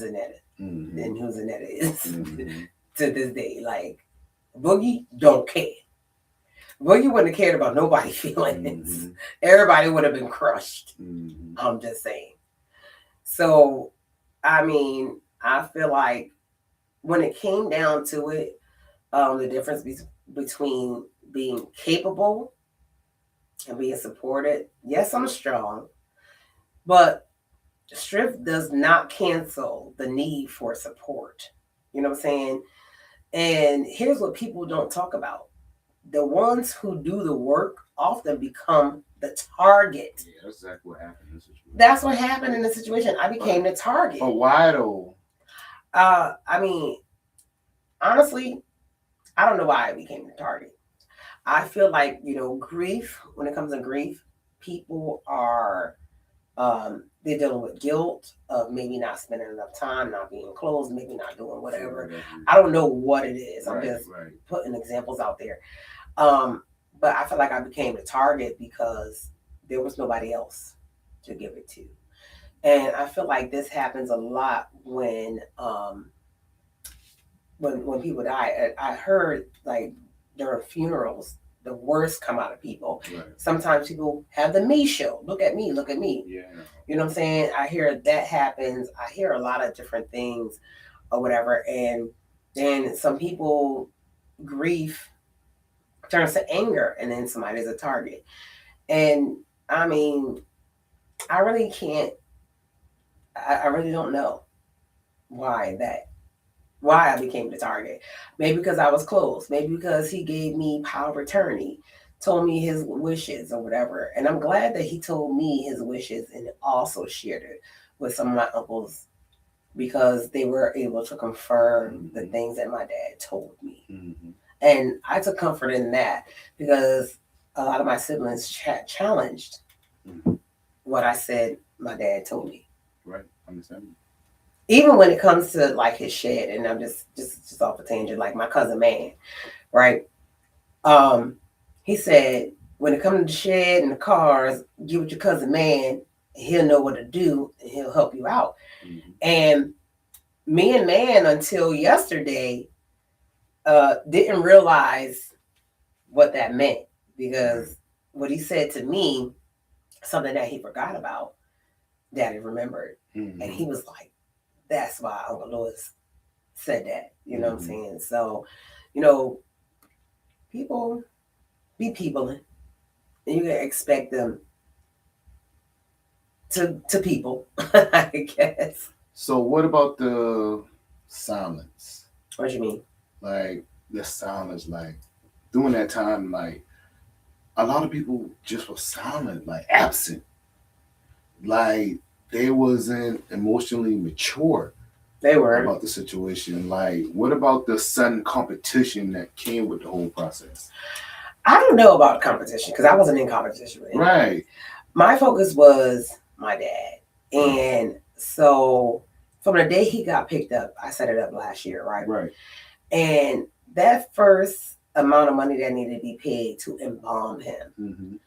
Zanetta, than who Zanetta is. to this day. Like, Boogie don't care. Boogie wouldn't have cared about nobody's feelings. Everybody would have been crushed. I'm just saying. So, I mean, I feel like when it came down to it, the difference between being capable and being supported. Yes, I'm strong, but strength does not cancel the need for support. You know what I'm saying? And here's what people don't talk about. The ones who do the work often become the target. Yeah, that's exactly what happened in this situation. That's what happened in the situation. I became the target. But why though? I mean, honestly, I don't know why I became the target. I feel like, grief, when it comes to grief, people are they're dealing with guilt of maybe not spending enough time, not being close, maybe not doing whatever. I don't know what it is. I'm just putting examples out there. But I feel like I became the target because there was nobody else to give it to. And I feel like this happens a lot when people die. I heard like during funerals, the worst come out of people. Right. Sometimes people have the me show. Look at me, look at me. Yeah. You know what I'm saying? I hear that happens. I hear a lot of different things or whatever. And then some people, grief turns to anger, and then somebody's a target. And I mean, I really can't, I really don't know why I became the target. Maybe because I was close. Maybe because he gave me power of attorney, told me his wishes or whatever. And I'm glad that he told me his wishes and also shared it with some of my uncles because they were able to confirm the things that my dad told me. And I took comfort in that because a lot of my siblings challenged what I said my dad told me. Right, understand. Even when it comes to like his shed, and I'm just off a tangent, like my cousin man, right? He said when it comes to the shed and the cars, get with your cousin man, he'll know what to do and he'll help you out. And me and man until yesterday didn't realize what that meant because what he said to me, something that he forgot about, Daddy remembered, and he was like, "That's why Uncle Louis said that." You know what I'm saying? So, people be peopling, and you can expect them to people, I guess. So what about the silence? What do you mean? Like the silence, like during that time, like a lot of people just were silent, like absent, like they wasn't emotionally mature. They were about the situation. Like, what about the sudden competition that came with the whole process? I don't know about competition because I wasn't in competition with him. Right. My focus was my dad. And so from the day he got picked up, I set it up last year, right? Right. And that first amount of money that needed to be paid to embalm him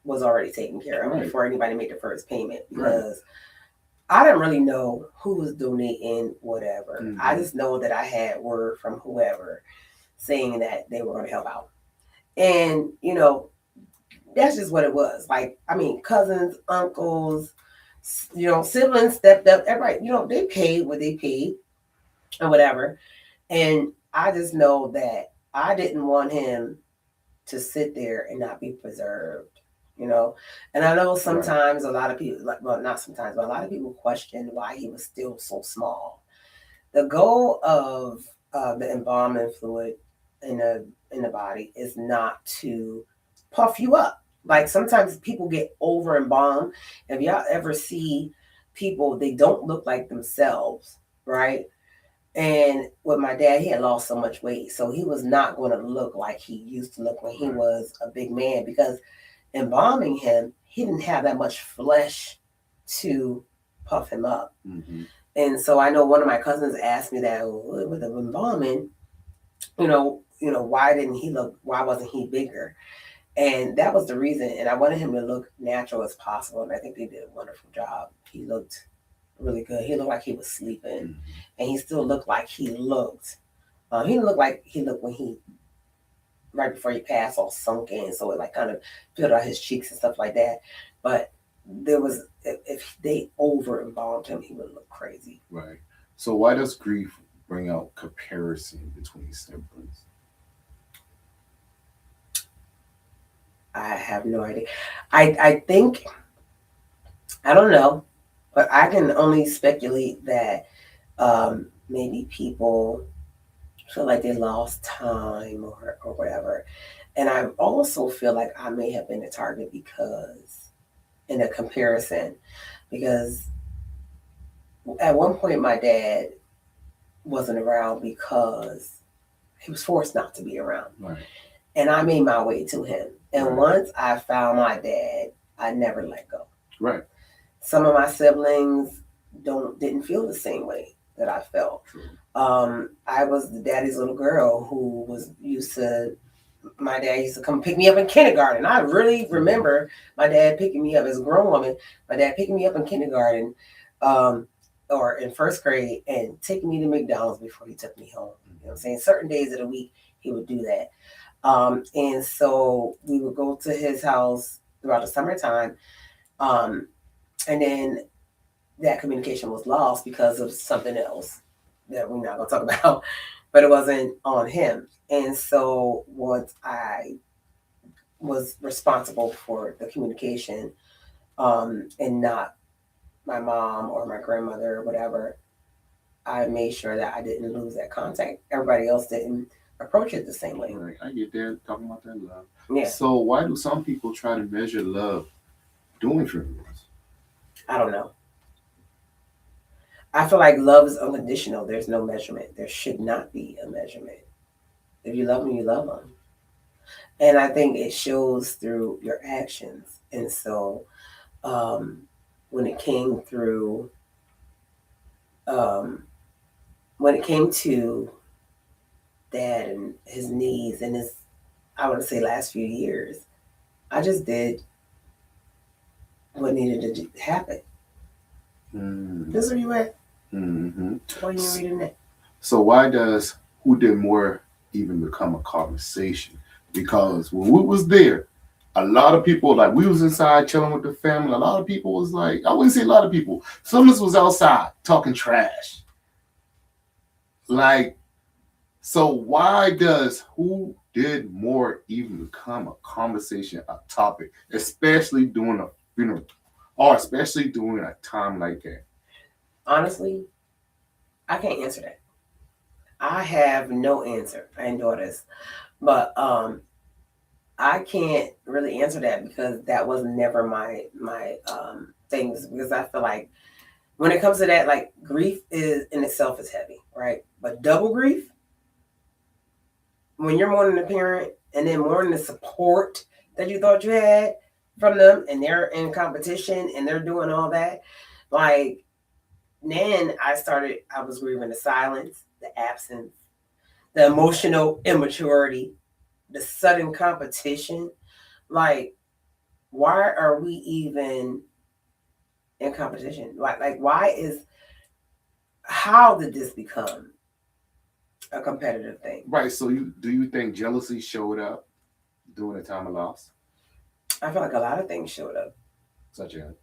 was already taken care of before anybody made the first payment because I didn't really know who was donating whatever. I just know that I had word from whoever saying that they were going to help out. And, that's just what it was. Like, I mean, cousins, uncles, siblings stepped up. Everybody, they paid what they paid or whatever. And I just know that I didn't want him to sit there and not be preserved. And I know sometimes a lot of people, not sometimes, but a lot of people question why he was still so small. The goal of the embalming fluid in the body is not to puff you up. Like sometimes people get over embalmed. If y'all ever see people, they don't look like themselves, right? And with my dad, he had lost so much weight, so he was not going to look like he used to look when he was a big man because embalming him, he didn't have that much flesh to puff him up. And so I know one of my cousins asked me that with the embalming, why wasn't he bigger? And that was the reason. And I wanted him to look natural as possible. And I think they did a wonderful job. He looked really good. He looked like he was sleeping, Mhm. and he still looked like he looked. He looked like he looked when he right before he passed, all sunk in, so it like kind of filled out his cheeks and stuff like that. But there was if they over embalmed him, he would look crazy. Right. So why does grief bring out comparison between siblings? I have no idea. I think I don't know, but I can only speculate that maybe people feel like they lost time or whatever. And I also feel like I may have been a target because in a comparison, because at one point my dad wasn't around because he was forced not to be around. Right. And I made my way to him. And Right. once I found my dad, I never let go. Right. Some of my siblings didn't feel the same way that I felt. True. I was the daddy's little girl who was used to. My dad used to come pick me up in kindergarten. I really remember my dad picking me up as a grown woman. My dad picking me up in kindergarten, or in first grade, and taking me to McDonald's before he took me home. You know what I'm saying? Certain days of the week he would do that. And so we would go to his house throughout the summertime. And then that communication was lost because of something else that we're not going to talk about, but it wasn't on him. And so once I was responsible for the communication, and not my mom or my grandmother or whatever, I made sure that I didn't lose that contact. Everybody else didn't approach it the same way. Right. I get that. Talking about that love. Yeah. So why do some people try to measure love doing funerals? I don't know. I feel like love is unconditional. There's no measurement. There should not be a measurement. If you love them, you love them. And I think it shows through your actions. And so um, when it came through, um, when it came to dad and his needs and his, I want to say last few years, I just did what needed to happen. Mm. This is where you at? Mm-hmm. Why are you reading that? So why does who did more even become a conversation? Because when we was there, a lot of people, like we was inside chilling with the family. A lot of people was like, I wouldn't say a lot of people. Some of us was outside talking trash. Like, so why does who did more even become a conversation, a topic, especially during a funeral, or especially during a time like that? Honestly, I can't answer that. I have no answer. I ain't daughters, but I can't really answer that because that was never my things. Because I feel like when it comes to that, like grief is in itself is heavy, right? But double grief, when you're mourning a parent and then mourning the support that you thought you had from them, and they're in competition and they're doing all that, like then I was grieving the silence, the absence, the emotional immaturity, the sudden competition. Like, why are we even in competition? How did this become a competitive thing? Right. So do you think jealousy showed up during the time of loss? I feel like a lot of things showed up. Such as?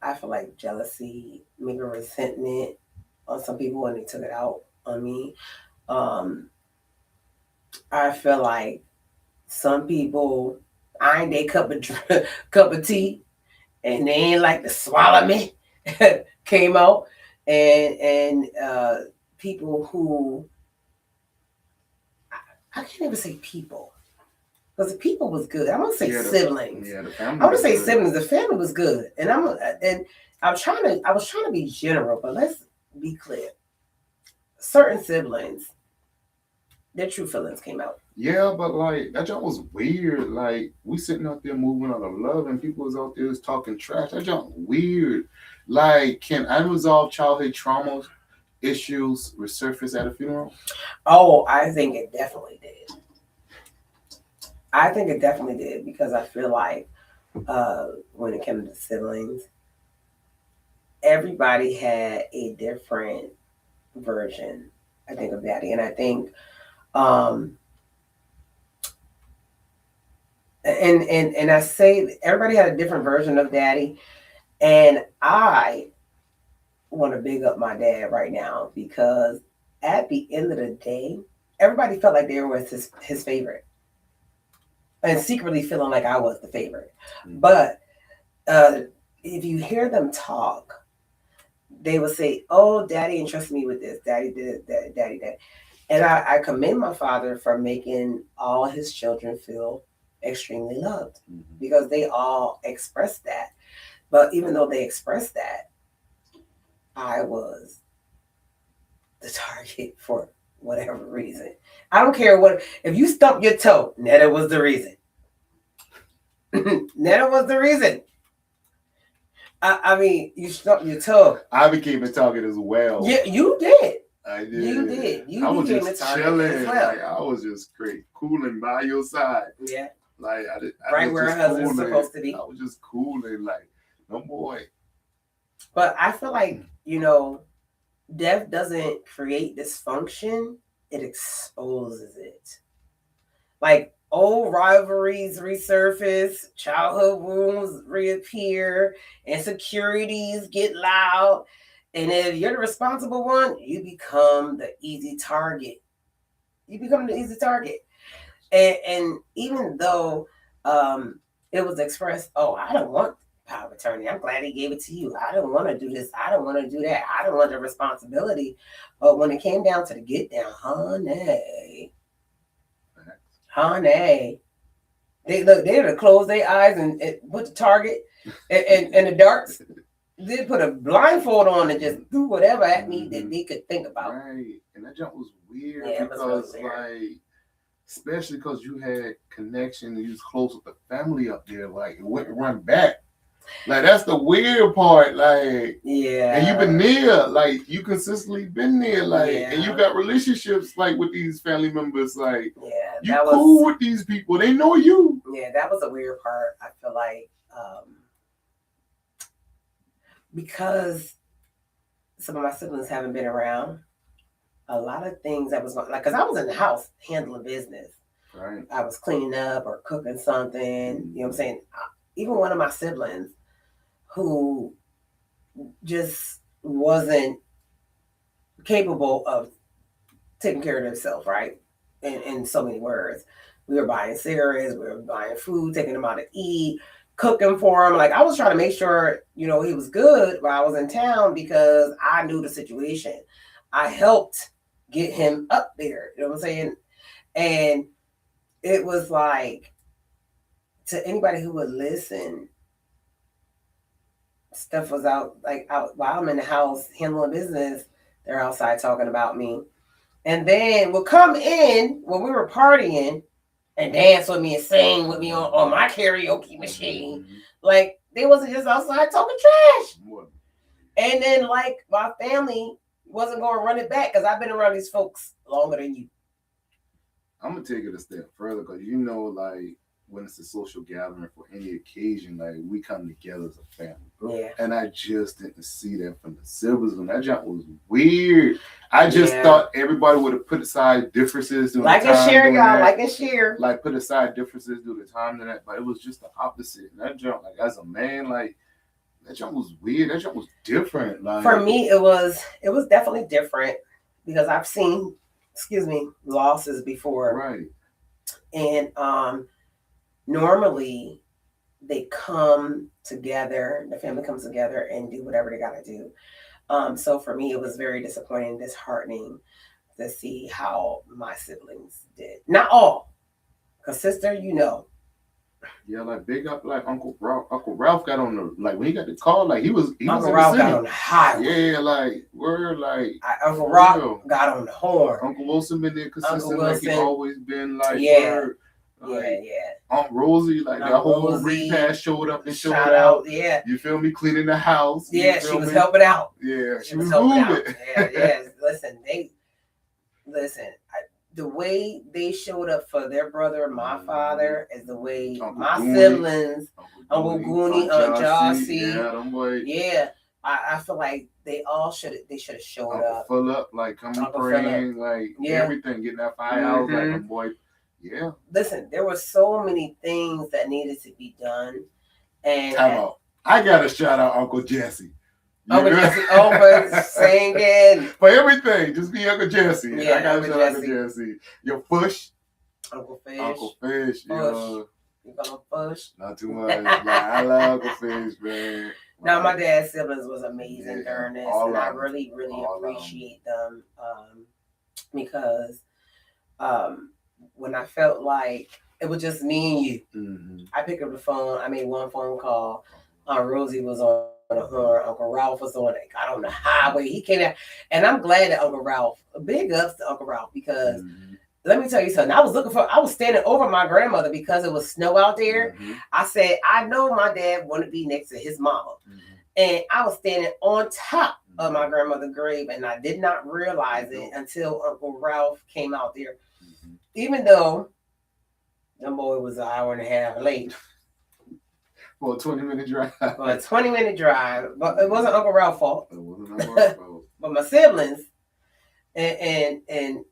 I feel like jealousy, maybe resentment on some people when they took it out on me. Um, I feel like some people, I ain't they cup of tea, and they ain't like to swallow me. Came out, and people who I can't even say people because the people was good. I want to say siblings. The family. I want to say siblings. The family was good, and I was trying to be general, but let's be clear. Certain siblings, their true feelings came out. Yeah, but like that job was weird. Like we sitting out there moving out of love, and people was out there just talking trash. That job weird. Like, can unresolved childhood traumas issues resurface at a funeral? Oh, I think it definitely did. I think it definitely did because I feel like when it came to siblings, everybody had a different version, I think, of daddy. And I think um and I say everybody had a different version of daddy. And I want to big up my dad right now because at the end of the day, everybody felt like they were his favorite. And secretly feeling like I was the favorite. But if you hear them talk, they will say, "Oh, daddy entrusted me with this. Daddy did that. Daddy did." And I commend my father for making all his children feel extremely loved because they all expressed that. But even though they expressed that, I was the target for whatever reason. I don't care what. If you stump your toe, Netta was the reason. Netta was the reason. I mean, you stumped your toe. I became a target as well. Yeah, you did. I did. You did. You I was became just a target chilling. as well. Like, I was just great, cooling by your side. Yeah. Like I right was where just a husband's cooling. supposed to be. I was just cooling, like, no boy. But I feel like, death doesn't create dysfunction, it exposes it. Like old rivalries resurface, childhood wounds reappear, insecurities get loud. And if you're the responsible one, you become the easy target. You become the easy target. And even though it was expressed, oh, I don't want power of attorney. I'm glad he gave it to you. I don't want to do this. I don't want to do that. I don't want the responsibility. But when it came down to the get down, honey, they had to close their eyes and put the target and the darts. They put a blindfold on and just do whatever at me that they could think about. Right, and that jump was weird because really weird. Like, especially because you had connection and you was close with the family up there. Like, it wouldn't run back. Like, that's the weird part. Like, yeah, and you've been near. Like, you consistently been there. Like, and you got relationships like with these family members. Like, you cool with these people. They know you. Yeah, that was a weird part. I feel like because some of my siblings haven't been around, a lot of things that was like, because I was in the house handling business. Right. I was cleaning up or cooking something. You know what I'm saying? Even one of my siblings who just wasn't capable of taking care of themselves, right? In so many words. We were buying cigarettes, we were buying food, taking them out to eat, cooking for him. Like, I was trying to make sure, he was good while I was in town because I knew the situation. I helped get him up there. You know what I'm saying? And it was like, to anybody who would listen, stuff was out while I'm in the house handling business, they're outside talking about me. And then would come in when we were partying and dance with me and sing with me on my karaoke machine. Like, they wasn't just outside talking trash. And then, like, my family wasn't going to run it back because I've been around these folks longer than you. I'm going to take it a step further because, like, when it's a social gathering for any occasion, like, we come together as a family. Yeah. And I just didn't see that from the siblings, and that jump was weird. I just thought everybody would have put aside differences. Like and share, y'all. Like and share. Like, put aside differences due to time and that, but it was just the opposite. And that jump, like, as a man, like, that jump was weird. That jump was different. Like, for me, it was definitely different because I've seen, losses before. Right. And normally they come together, the family comes together and do whatever they got to do. So for me, it was very disappointing, disheartening to see how my siblings did. Not all, because sister, Yeah, like, big up, like, Uncle Ralph got on the, like, when he got the call, like, he was Uncle Ralph got on the highway. Yeah, like, we're like, Uncle Ralph got on the horn. Uncle Wilson been there consistent, like, he always been, like, yeah. Aunt Rosie, like, that whole repast showed up and showed out. Yeah. You feel me? Cleaning the house. Yeah, she was helping out. Yeah, she was helping out. Yeah. Listen, the way they showed up for their brother, my father, is the way Uncle my Goonie, siblings, Uncle Goonie, Aunt Jossie. Yeah, them boys. Yeah. I feel like they should have showed Uncle up. Philip, like coming Uncle praying, like Yeah. everything, getting that 5 hours, like Mhm. them boy. Yeah. Listen, there were so many things that needed to be done, and Time out. I gotta shout out Uncle Jesse. Uncle Jesse over singing. For everything, just be Uncle Jesse. Yeah, I gotta Uncle shout out Jesse. Uncle Jesse. Your Fish. Uncle Fish. Uncle Fish. Push. You call him Push? Not too much. Like, I love Uncle Fish, man. No, my dad's siblings was amazing Yeah, during this, all and I of 'em. really, really All of 'em. appreciate them because when I felt like it was just me and you, Mhm. I picked up the phone. I made one phone call. Aunt Rosie was on the horn. Uncle Ralph was on it. Got on the highway. He came out, and I'm glad that Uncle Ralph. Big ups to Uncle Ralph because let me tell you something. I was standing over my grandmother because it was snow out there. Mhm. I said, I know my dad want to be next to his mama, Mhm. and I was standing on top of my grandmother's grave, and I did not realize it until Uncle Ralph came out there. Mhm. Even though the boy was an hour and a half late. For a 20-minute drive. For a 20-minute drive. But it wasn't Uncle Ralph's fault. It wasn't Uncle Ralph's fault. But my siblings, and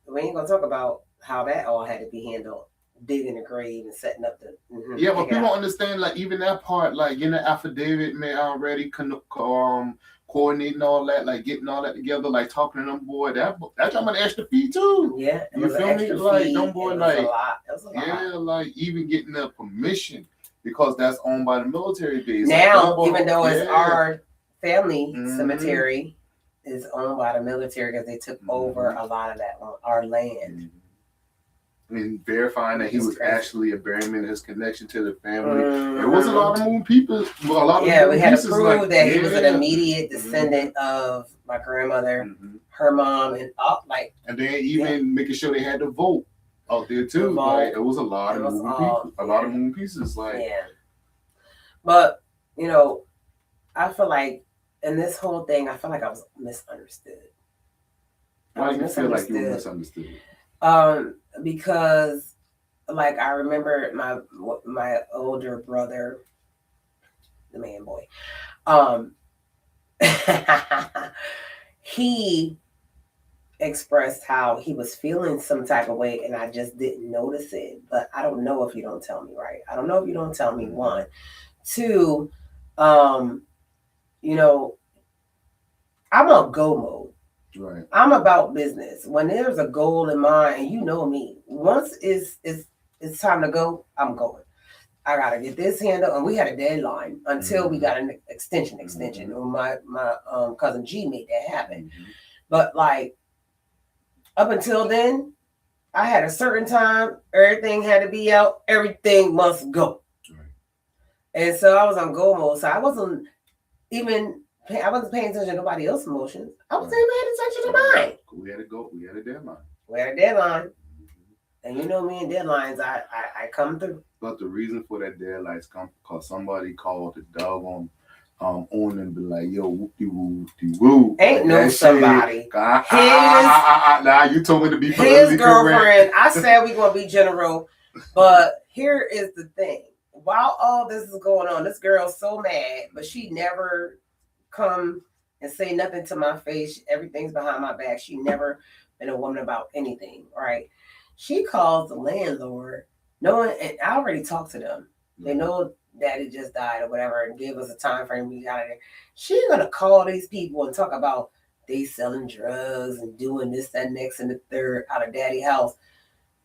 we ain't gonna talk about how that all had to be handled. Digging the grave and setting up the Yeah, but people don't understand, like, even that part, like getting the affidavit man already coordinating all that, like getting all that together, like talking to them boy, that's an extra fee too. Yeah, you feel me? Like them boy, like it was a lot. Yeah, like even getting the permission because that's owned by the military base. Now, like, even though it's our family Mhm. cemetery is owned by the military because they took over a lot of that on our land. And verifying that he was crazy. Actually a Berryman, his connection to the family. There was a lot of moving people. We had to prove that he was an immediate descendant of my grandmother, her mom, and like. And then even making sure they had to vote out there too. Like, it was a lot of moving people, a lot of moving pieces. Like, but I feel like in this whole thing, I feel like I was misunderstood. Why do you feel like you were misunderstood? Because like I remember my older brother, the man boy, he expressed how he was feeling some type of way, and I just didn't notice it. But I don't know if you don't tell me, right? I don't know if you don't tell me. One, two, I'm on go mode. Right. I'm about business. When there's a goal in mind, and you know me, once it's time to go, I'm going. I gotta get this handled, and we had a deadline until we got an extension. Or my cousin G made that happen. But like up until then, I had a certain time. Everything had to be out. Everything must go. Right. And so I was on go mode. So I wasn't paying attention to nobody else's emotions. I wasn't even paying attention to mine. We had to go. We had a deadline. We had a deadline. And you know me and deadlines, I come through. But the reason for that deadline is because somebody called the doggone on and be like, yo, whoop-de-woo. Ain't no somebody. Nah, you told me to be his girlfriend. I said we gonna be general. But here is the thing. While all this is going on, this girl's so mad, but she never come and say nothing to my face. Everything's behind my back. She never been a woman about anything, right? She calls the landlord, knowing, and I already talked to them. They know daddy just died or whatever, and gave us a time frame we got there. She's gonna call these people and talk about they selling drugs and doing this, that, next, and the third out of daddy's house.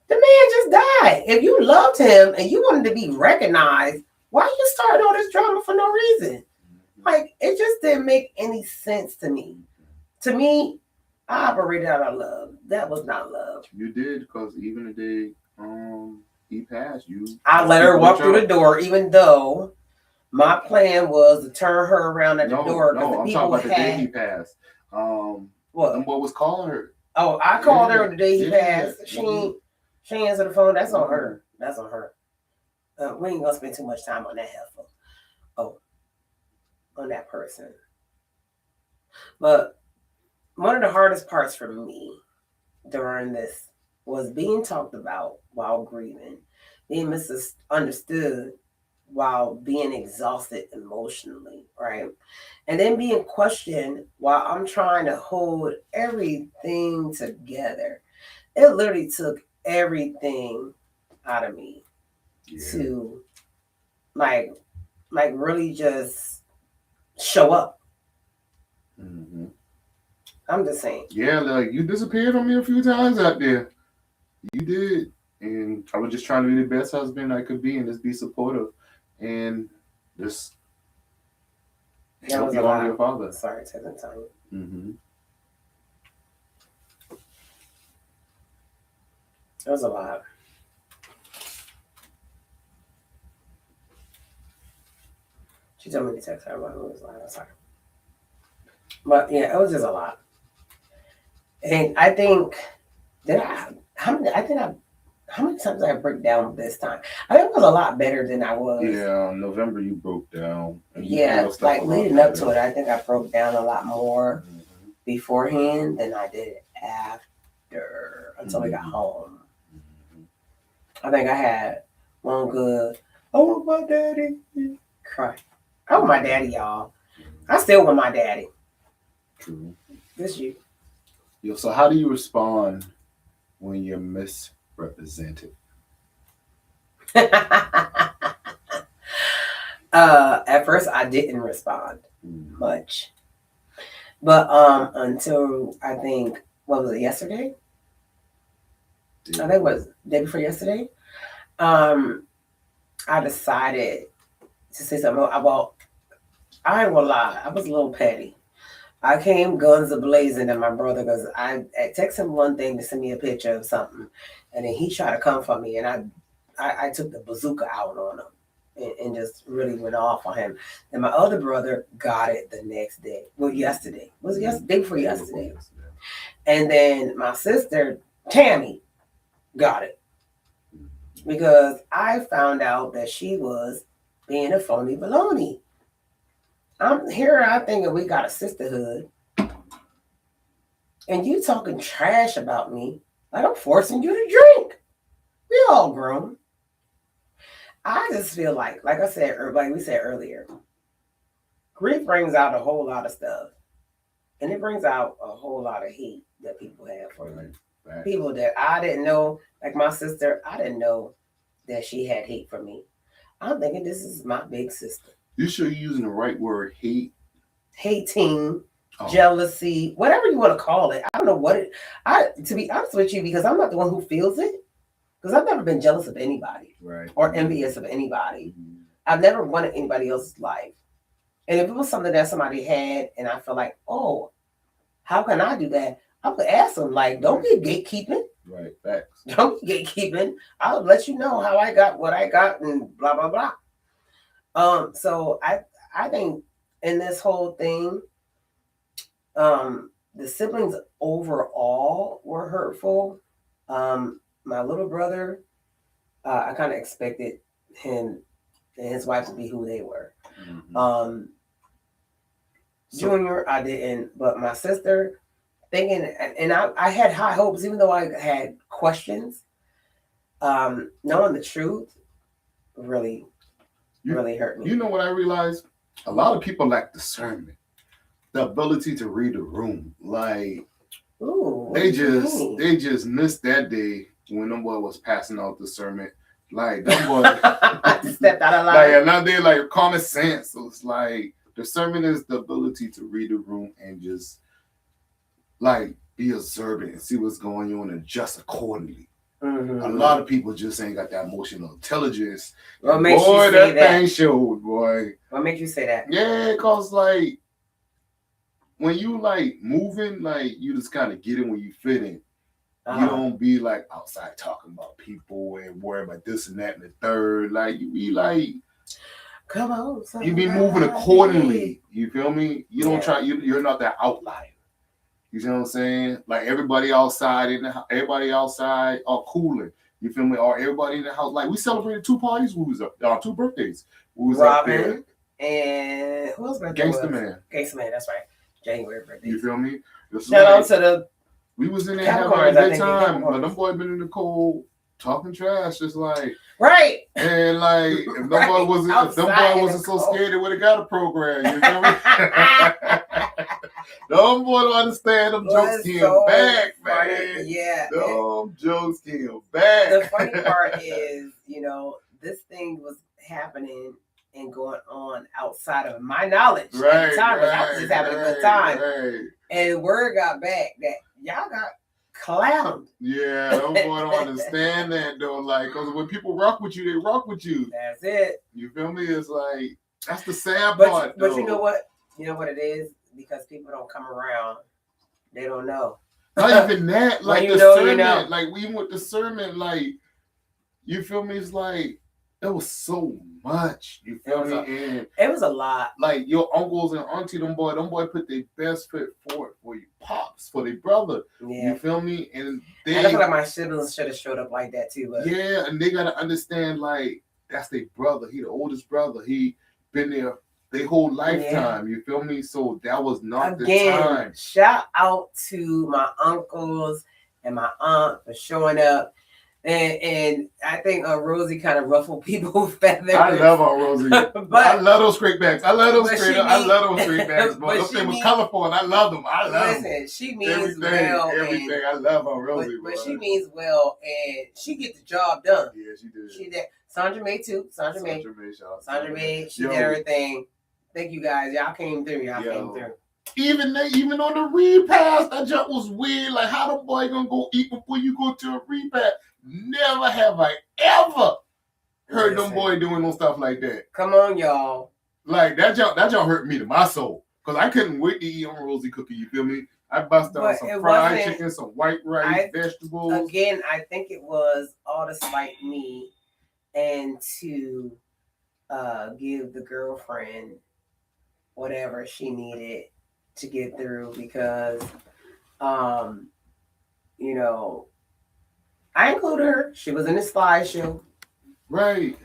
The man just died. If you loved him and you wanted to be recognized, why you starting all this drama for no reason? Like, it just didn't make any sense to me. To me, I operated out of love. That was not love. You did, because even the day he passed, I let her walk through the door, even though my plan was to turn her around at the door. No, I'm talking about the day he passed. What? Them boy was calling her. Oh, I called her the day he passed. She answered the phone. That's on her. That's on her. We ain't gonna spend too much time on that heifer. Oh, on that person. But one of the hardest parts for me during this was being talked about while grieving, being misunderstood, while being exhausted emotionally, right? And then being questioned while I'm trying to hold everything together. It literally took everything out of me to like really just show up. Mm-hmm. I'm just saying. Yeah, like you disappeared on me a few times out there. You did. And I was just trying to be the best husband I could be and just be supportive and just That help was a you honor lot. your father. Sorry, taking time. Mm-hmm. It was a lot. She told me to text her about it was like, sorry. But yeah, it was just a lot. And I think that how many times did I break down this time? I think it was a lot better than I was. Yeah, November you broke down. And you Yeah, stuff like a lot leading up better. to it, I think I broke down a lot more Mm-hmm. beforehand than I did after until we got home. Mm-hmm. I think I had one good, I want my daddy cry. I want my daddy, y'all. I still want my daddy. True. This you. Yo, so how do you respond when you're misrepresented? At first I didn't respond much. But until I think what was it, yesterday? I think it was the day before yesterday. I decided to say something. Well, I ain't gonna lie, I was a little petty. I came guns a blazing at my brother because I texted him one thing to send me a picture of something, and then he tried to come for me, and I took the bazooka out on him and just really went off on him. And my other brother got it the next day. Well, yesterday. Was it yesterday? Day before yesterday. And then my sister, Tammy, got it. Because I found out that she was being a phony baloney. I'm here, I thinking we got a sisterhood. And you talking trash about me like I'm forcing you to drink. We all grown. I just feel like I said, like we said earlier, grief brings out a whole lot of stuff. And it brings out a whole lot of hate that people have for me. Right. People that I didn't know, like my sister, I didn't know that she had hate for me. I'm thinking this is my big sister. You sure you're using the right word, hate? Hating, jealousy, whatever you want to call it. I don't know what it, to be honest with you, because I'm not the one who feels it, because I've never been jealous of anybody. Right. Or envious of anybody. Mm-hmm. I've never wanted anybody else's life. And if it was something that somebody had and I feel like, oh, how can I do that? I would ask them, like, don't be gatekeeping. Right, facts. Don't be gatekeeping. I'll let you know how I got what I got and blah, blah, blah. So I think in this whole thing, the siblings overall were hurtful. My little brother, I kind of expected him and his wife to be who they were. Mm-hmm. Junior, I didn't, but my sister, thinking, and I had high hopes, even though I had questions. Knowing the truth really hurt me. You know what I realized? A lot of people lack discernment, the ability to read a room. Like, ooh, they just missed that day when them boy was passing out discernment. Like, them boy stepped out of line. Like another day, like common sense. So it's like discernment is the ability to read a room and just like be observant and see what's going on and adjust accordingly. Mm-hmm. A lot of people just ain't got that emotional intelligence. What makes you say that? Thing showed, boy. What makes you say that? Yeah, cause like when you like moving, like you just kind of get in when you fit in. Uh-huh. You don't be like outside talking about people and worry about this and that and the third. Like you be like, come on, you be moving accordingly. You feel me? You don't try. You're not that outlier. You see what I'm saying? Like everybody outside are cooling. You feel me? Or everybody in the house. Like we celebrated 2 parties. We was up, 2 birthdays. We was Robin up there. And who else? Gangsta Man. Gangsta Man. That's right. January birthday. You feel me? Shout out to the. We was in there having a good time, but them boys been in the cold talking trash, just like right. and like if them Right. boy wasn't so scared, they would have got a program. You feel me? Them boy don't understand. Them jokes came so back, funny. man. Yeah. Them jokes came back. The funny part is, this thing was happening and going on outside of my knowledge at the time. Because I was just having a good time. Right. And word got back that y'all got clowned. Yeah, them boy don't understand that though. Like, cause when people rock with you, they rock with you. That's it. You feel me? It's like that's the sad But part. you know what? You know what it is? Because people don't come around. They don't know. Not even that. Like when the know, sermon. Like even with the sermon, like you feel me? It's like it was so much. You feel me? And it was a lot. Like your uncles and auntie, them boy put their best foot forward for you, pops, for their brother. Yeah. You feel me? And I feel like my siblings should have showed up like that too. But yeah, and they gotta understand like that's their brother. He the oldest brother. He been there their whole lifetime. Yeah. You feel me? So that was not the time. Shout out to my uncles and my aunt for showing up. And I think Rosie kind of ruffled people's feathers. I love Rosie. But I love those straight backs. I love those straight backs. But those things were colorful and I love them. I love them. She means everything. I love Rosie. But she means well and she get the job done. Yeah, she did. She did. Sandra May too. Sandra May, she did everything. Thank you guys. Y'all came through. Came through. Even on the repast, that jump was weird. Like, how the boy gonna go eat before you go to a repast? Never have I ever heard them boy doing no stuff like that. Come on, y'all. Like that jump hurt me to my soul. Cause I couldn't wait to eat on Rosie cookie, you feel me? I busted on some fried chicken, some white rice, vegetables. Again, I think it was all to spite me and to give the girlfriend whatever she needed to get through because I included her. She was in the slideshow. Right.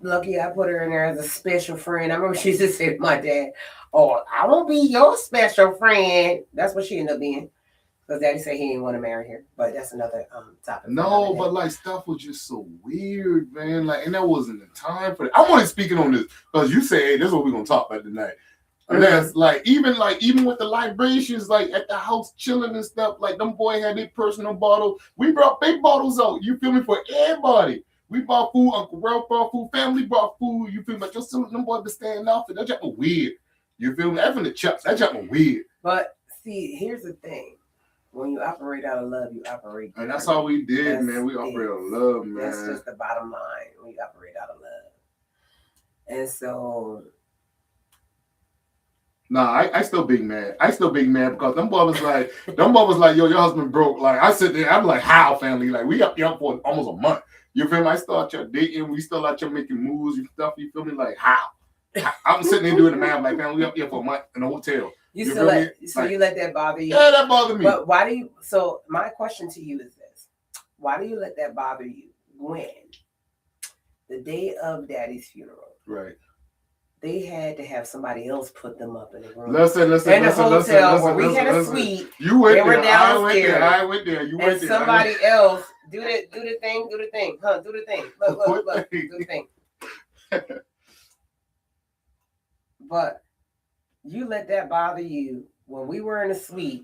Lucky I put her in there as a special friend. I remember she used to say to my dad, "Oh, I won't be your special friend." That's what she ended up being. Because Daddy said he didn't want to marry her. But that's another topic. No, but like stuff was just so weird, man. Like, and that wasn't the time for that. I'm only speaking on this because you say, hey, this is what we're gonna talk about tonight. And that's even with the libations, like at the house chilling and stuff, like them boy had their personal bottles. We brought big bottles out, you feel me, for everybody. We bought food, Uncle Ralph brought food, family brought food, you feel me? But just some of them boys been standing off it. That junk was weird. You feel me? Even the chucks, that junk was weird. But see, here's the thing. When you operate out of love, you operate. And that's all we did, man. We operate out of love, man. That's just the bottom line. We operate out of love. And so Nah, I still big mad. Because them boys was like, yo, your husband broke. Like I sit there, I'm like, how family? Like we up for almost a month. You feel me? I still out here dating. We still out here making moves and stuff. You feel me? Like how? I'm sitting there doing the math. Like man, we up here for a month in a hotel. You let that bother you? Yeah, that bothered me. But why do you? So my question to you is this: why do you let that bother you when the day of Daddy's funeral? Right. They had to have somebody else put them up in the room. Listen. In the hotel where we had a suite. You went there. They were downstairs. I went there. You went there. And somebody else do the thing. Huh? Do the thing. Look. Do the thing. But you let that bother you when we were in a suite.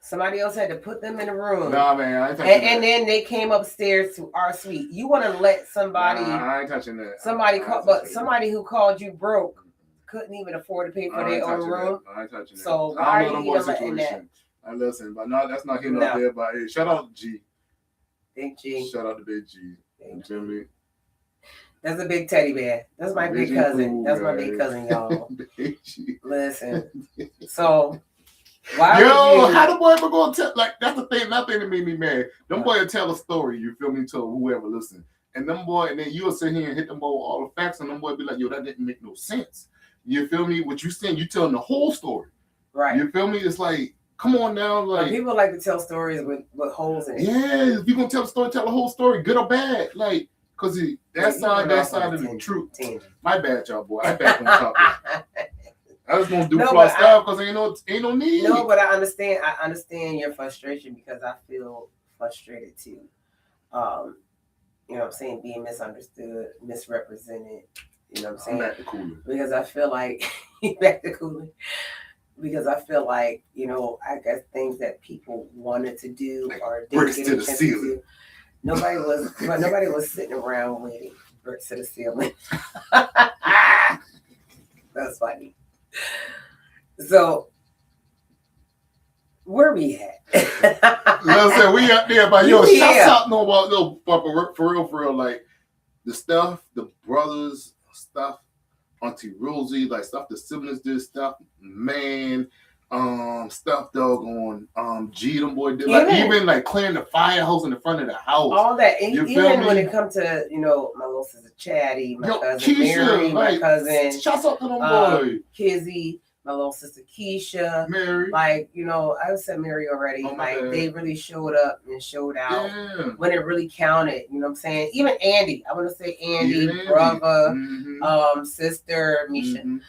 Somebody else had to put them in the room. Nah, man, I ain't touching that. And then they came upstairs to our suite. You want to let somebody? Nah, I ain't touching that. Somebody who called you broke couldn't even afford to pay for their own room. I ain't touching that. So why are you even letting that? I listen, but no, that's not him up there. But hey, shout out to G. Big G. Shout out to Big G. You feel me? That's a big teddy bear. That's my big cousin. That's my big cousin, y'all. Listen. So. How the boy ever gonna tell? Like that's the thing. Nothing that made me mad. Them boy will tell a story. You feel me? To whoever listen. And them boy, and then you'll sit here and hit them boy all the facts, and them boy be like, "Yo, that didn't make no sense." You feel me? What you saying? You telling the whole story, right? You feel me? It's like, come on now, like people like to tell stories with holes in it. Yeah, if you gonna tell a story, tell the whole story, good or bad, like. Cause that side of the truth. My bad, y'all boy. I back on top. I was gonna do flaw stuff because ain't no need. No, but I understand your frustration because I feel frustrated too. you know what I'm saying, being misunderstood, misrepresented. You know what I'm I'm saying? back to cooling. Because I feel like back to cooling. Because I feel like, I guess things that people wanted to do Like or bricks didn't to get a the chance to ceiling. do. Nobody was sitting around waiting bricks to the ceiling. That's funny. So where we at? Listen, we out there, but yo, Yeah. shouts out no about no for real, like the stuff, the brothers stuff, Auntie Rosie, like stuff the siblings did stuff, man, stuff doggone G them boy did, like even like clearing the fire hose in the front of the house. All that, You even feel me? when it comes to my little sister Chatty, my cousin Keisha, Mary, my like, cousin shouts out to them boy Kizzy, my little sister Keisha, Mary. like I said Mary already. Like they really showed up and showed out when it really counted. You know what I'm saying? Even Andy, I want to say Andy, brother, sister Misha,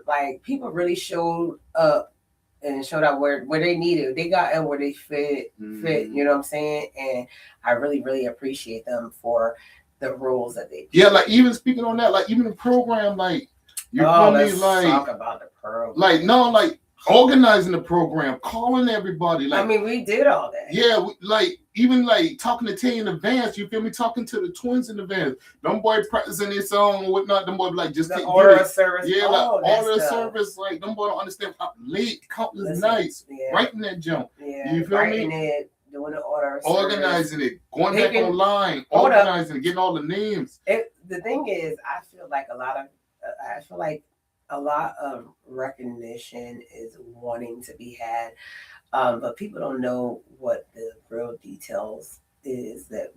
like people really showed up and showed out where they needed. They got in where they fit. You know what I'm saying? And I really, really appreciate them for the roles that they played. Yeah, like even speaking on that, like even the program, like you feel me? Like talk about the program. Like no, like organizing the program, calling everybody. Like I mean, we did all that. Yeah, like even like talking to Tay in advance. You feel me? Talking to the twins in advance. Them boy practicing their song and whatnot. Them boy like just the order of service. Yeah, like order of service. Like them boy don't understand late countless nights writing that jump. Yeah, you feel writing me? it, doing the order of organizing service. It, going back online, organizing, getting all the names. The thing is, I feel like a lot of recognition is wanting to be had, but people don't know what the real details is that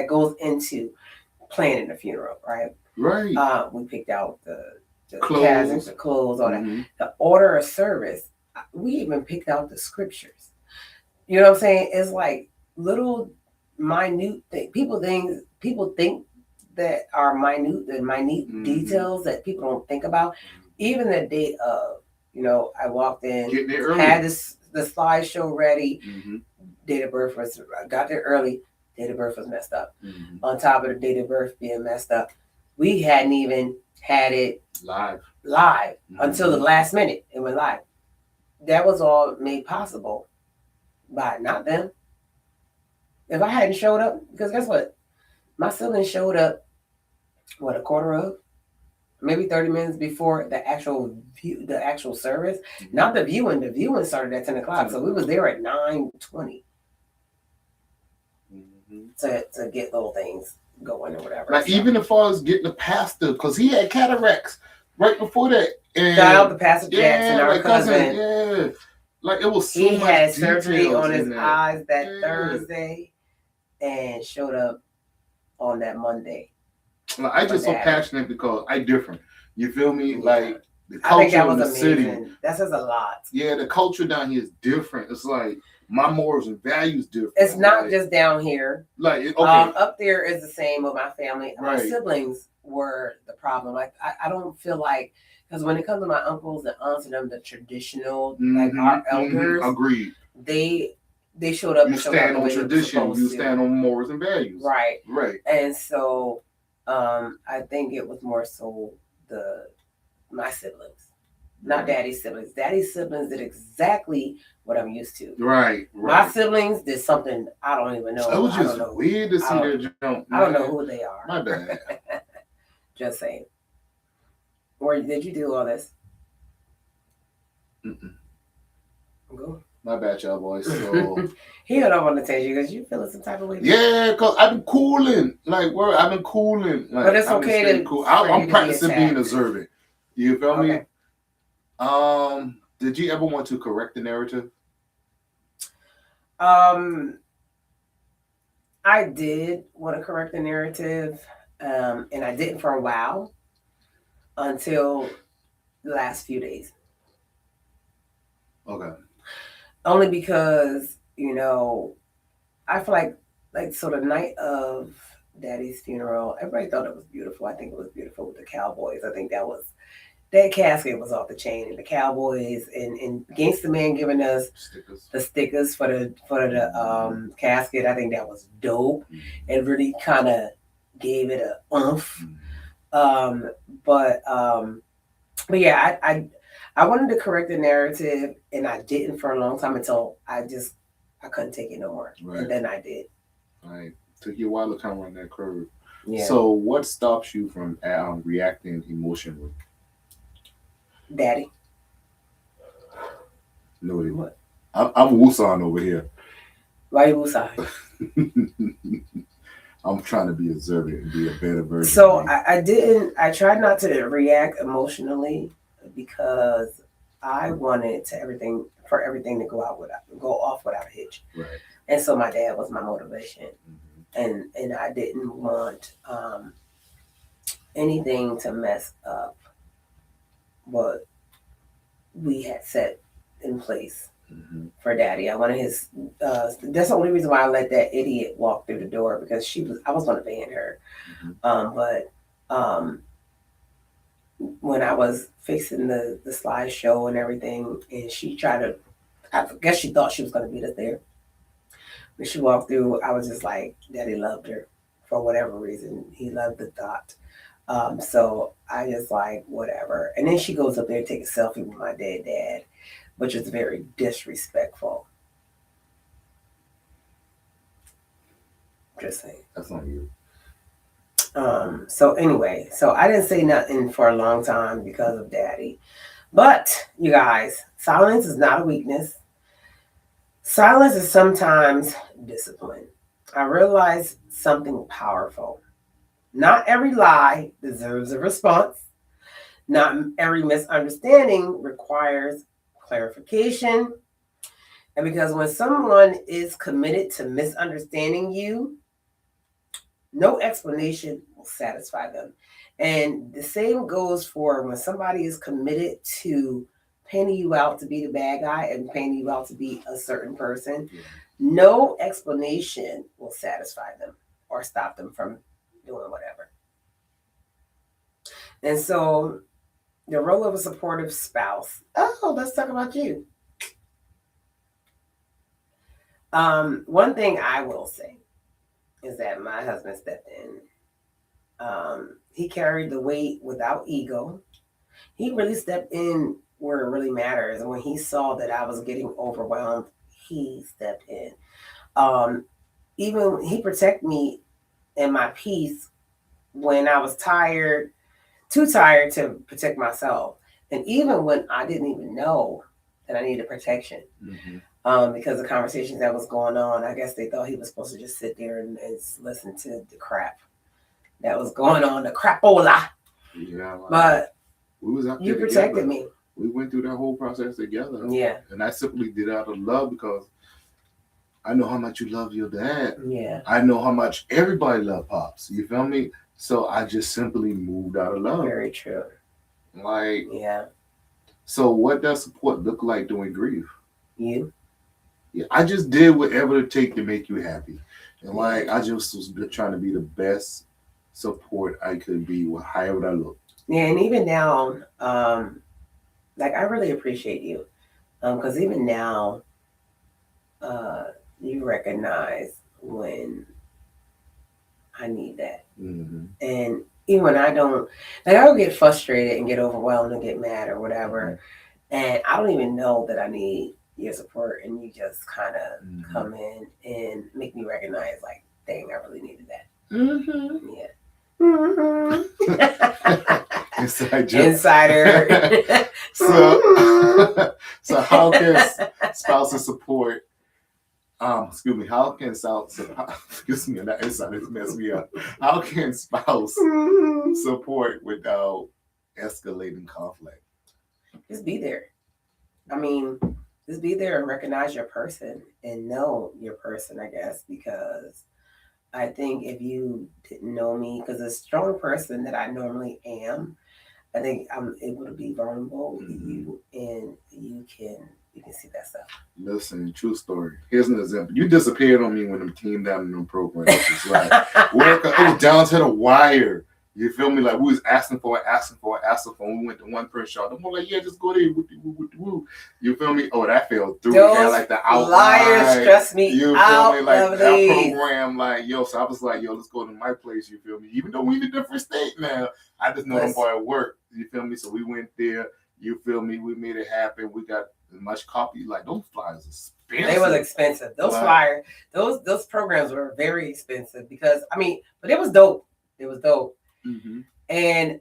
goes into planning a funeral, right? Right. We picked out the clothes, the clothes, all that. The order of service. We even picked out the scriptures. You know what I'm saying? It's like little minute thing. People think that are minute details that people don't think about. Even the date of, I walked in, had the slideshow ready. Date of birth got there early. Date of birth was messed up. On top of the date of birth being messed up, we hadn't even had it live until the last minute. It went live. That was all made possible by not them. If I hadn't showed up, because guess what? My siblings showed up, a quarter of, maybe 30 minutes before the actual service. Not the viewing. The viewing started at 10 o'clock. So we was there at 9:20 to get little things going or whatever. Like even as far as getting the pastor, because he had cataracts right before that. And shout out to Pastor Jackson, our cousin. Yeah. Like it was so he much had surgery on his that. eyes that Thursday and showed up on that Monday. Like, I just so passionate because I different. You feel me? Yeah. Like the culture in the city. That says a lot. Yeah, the culture down here is different. It's like my morals and values different. It's not just down here. Like okay. Up there is the same with my family. Right. My siblings were the problem. Like I don't feel like, because when it comes to my uncles and aunts and them, the traditional like our elders, agreed. They showed up. You stand on tradition. You stand on morals and values. Right. Right. And so, I think it was more so my siblings, not Daddy's siblings. Daddy's siblings did exactly what I'm used to. Right. My siblings did something I don't even know. It was just weird to see their jump. I don't know who they are. My bad. Just saying. Or did you do all this? Go. My bad, y'all boys. So he don't want to tell you because you feeling some type of way. Yeah, because I've been cooling. Like, I've been cooling. Like, but it's okay to cool. I'm practicing being observant. You feel me? Did you ever want to correct the narrative? I did want to correct the narrative, and I didn't for a while until the last few days. Okay. Only because, I feel like so the night of Daddy's funeral, everybody thought it was beautiful. I think it was beautiful with the Cowboys. I think that was that casket was off the chain, and the Cowboys and Gangsta Man giving us Stickers. the stickers for the casket. I think that was dope. Mm-hmm. It really kind of gave it a oomph. Mm-hmm. Um, but but yeah, I wanted to correct the narrative, and I didn't for a long time until I couldn't take it no more, Right. and then I did. Right. Took you a while to come around that curve. Yeah. So, what stops you from reacting emotionally? Daddy. No, What? I'm Wusan over here. Why you sorry? I'm trying to be observant and be a better version. So of me. I didn't. I tried not to react emotionally because I wanted for everything to go off without a hitch. Right. And so my dad was my motivation, Mm-hmm. and I didn't want anything to mess up what we had set in place Mm-hmm. for Daddy. I wanted his. That's the only reason why I let that idiot walk through the door, because I was going to ban her. Mm-hmm. But when I was fixing the slideshow and everything, and she tried to, I guess she thought she was going to beat us there. When she walked through, I was just like, Daddy loved her for whatever reason. He loved the thought. So I just like, whatever. And then she goes up there and takes a selfie with my dead dad, which is very disrespectful. Just saying. That's on you. So anyway, so I didn't say nothing for a long time because of Daddy. But you guys, silence is not a weakness. Silence is sometimes discipline. I realized something powerful. Not every lie deserves a response. Not every misunderstanding requires clarification. And because when someone is committed to misunderstanding you, no explanation will satisfy them. And the same goes for when somebody is committed to painting you out to be the bad guy and painting you out to be a certain person. Yeah. No explanation will satisfy them or stop them from doing whatever. And so the role of a supportive spouse. Oh, let's talk about you. One thing I will say is that my husband stepped in. He carried the weight without ego. He really stepped in where it really matters. And when he saw that I was getting overwhelmed, he stepped in. Even he protected me in my peace when I was tired, too tired to protect myself. And even when I didn't even know that I needed protection. Mm-hmm. Because the conversations that was going on, I guess they thought he was supposed to just sit there and listen to the crap that was going on, the crapola. Yeah, but we was out you protected together. me. We went through that whole process together. Yeah. And I simply did it out of love because I know how much you love your dad. Yeah. I know how much everybody love Pops. You feel me? So I just simply moved out of love. Very true. Like, yeah. So what does support look like during grief? You? Yeah, I just did whatever it take to make you happy. And like, I just was trying to be the best support I could be with however I look. Yeah, and even now, like I really appreciate you. Because even now, you recognize when I need that. Mm-hmm. And even when I don't, like I'll get frustrated and get overwhelmed and get mad or whatever. Mm-hmm. And I don't even know that I need your support. And you just kind of mm-hmm. come in and make me recognize like, dang, I really needed that. Mm-hmm. Yeah. Mm-hmm. Insider. So how can spouses support? Excuse me. How can excuse me, that insider messed me up. How can spouse support without escalating conflict? Just be there. I mean, just be there and recognize your person and know your person, I guess, because I think if you didn't know me, because a strong person that I normally am, I think I'm able to be vulnerable with you, and you can see that stuff. Listen, true story. Here's an example. You disappeared on me when them came down in them programs. It's like, it was down to the wire. You feel me? Like we was asking for it. We went to one print shop. I'm like, yeah, just go there. Woo. You feel me? Oh, that fell through. Those like the outline. liars stress me you out. Feel me? Like that program, like yo. So I was like, yo, let's go to my place. You feel me? Even though we in a different state now, I just know them boy at work. You feel me? So we went there. You feel me? We made it happen. We got as much copy. Like those flyers expensive. They was expensive. Those flyers, those programs were very expensive because but it was dope. It was dope. Mm-hmm. And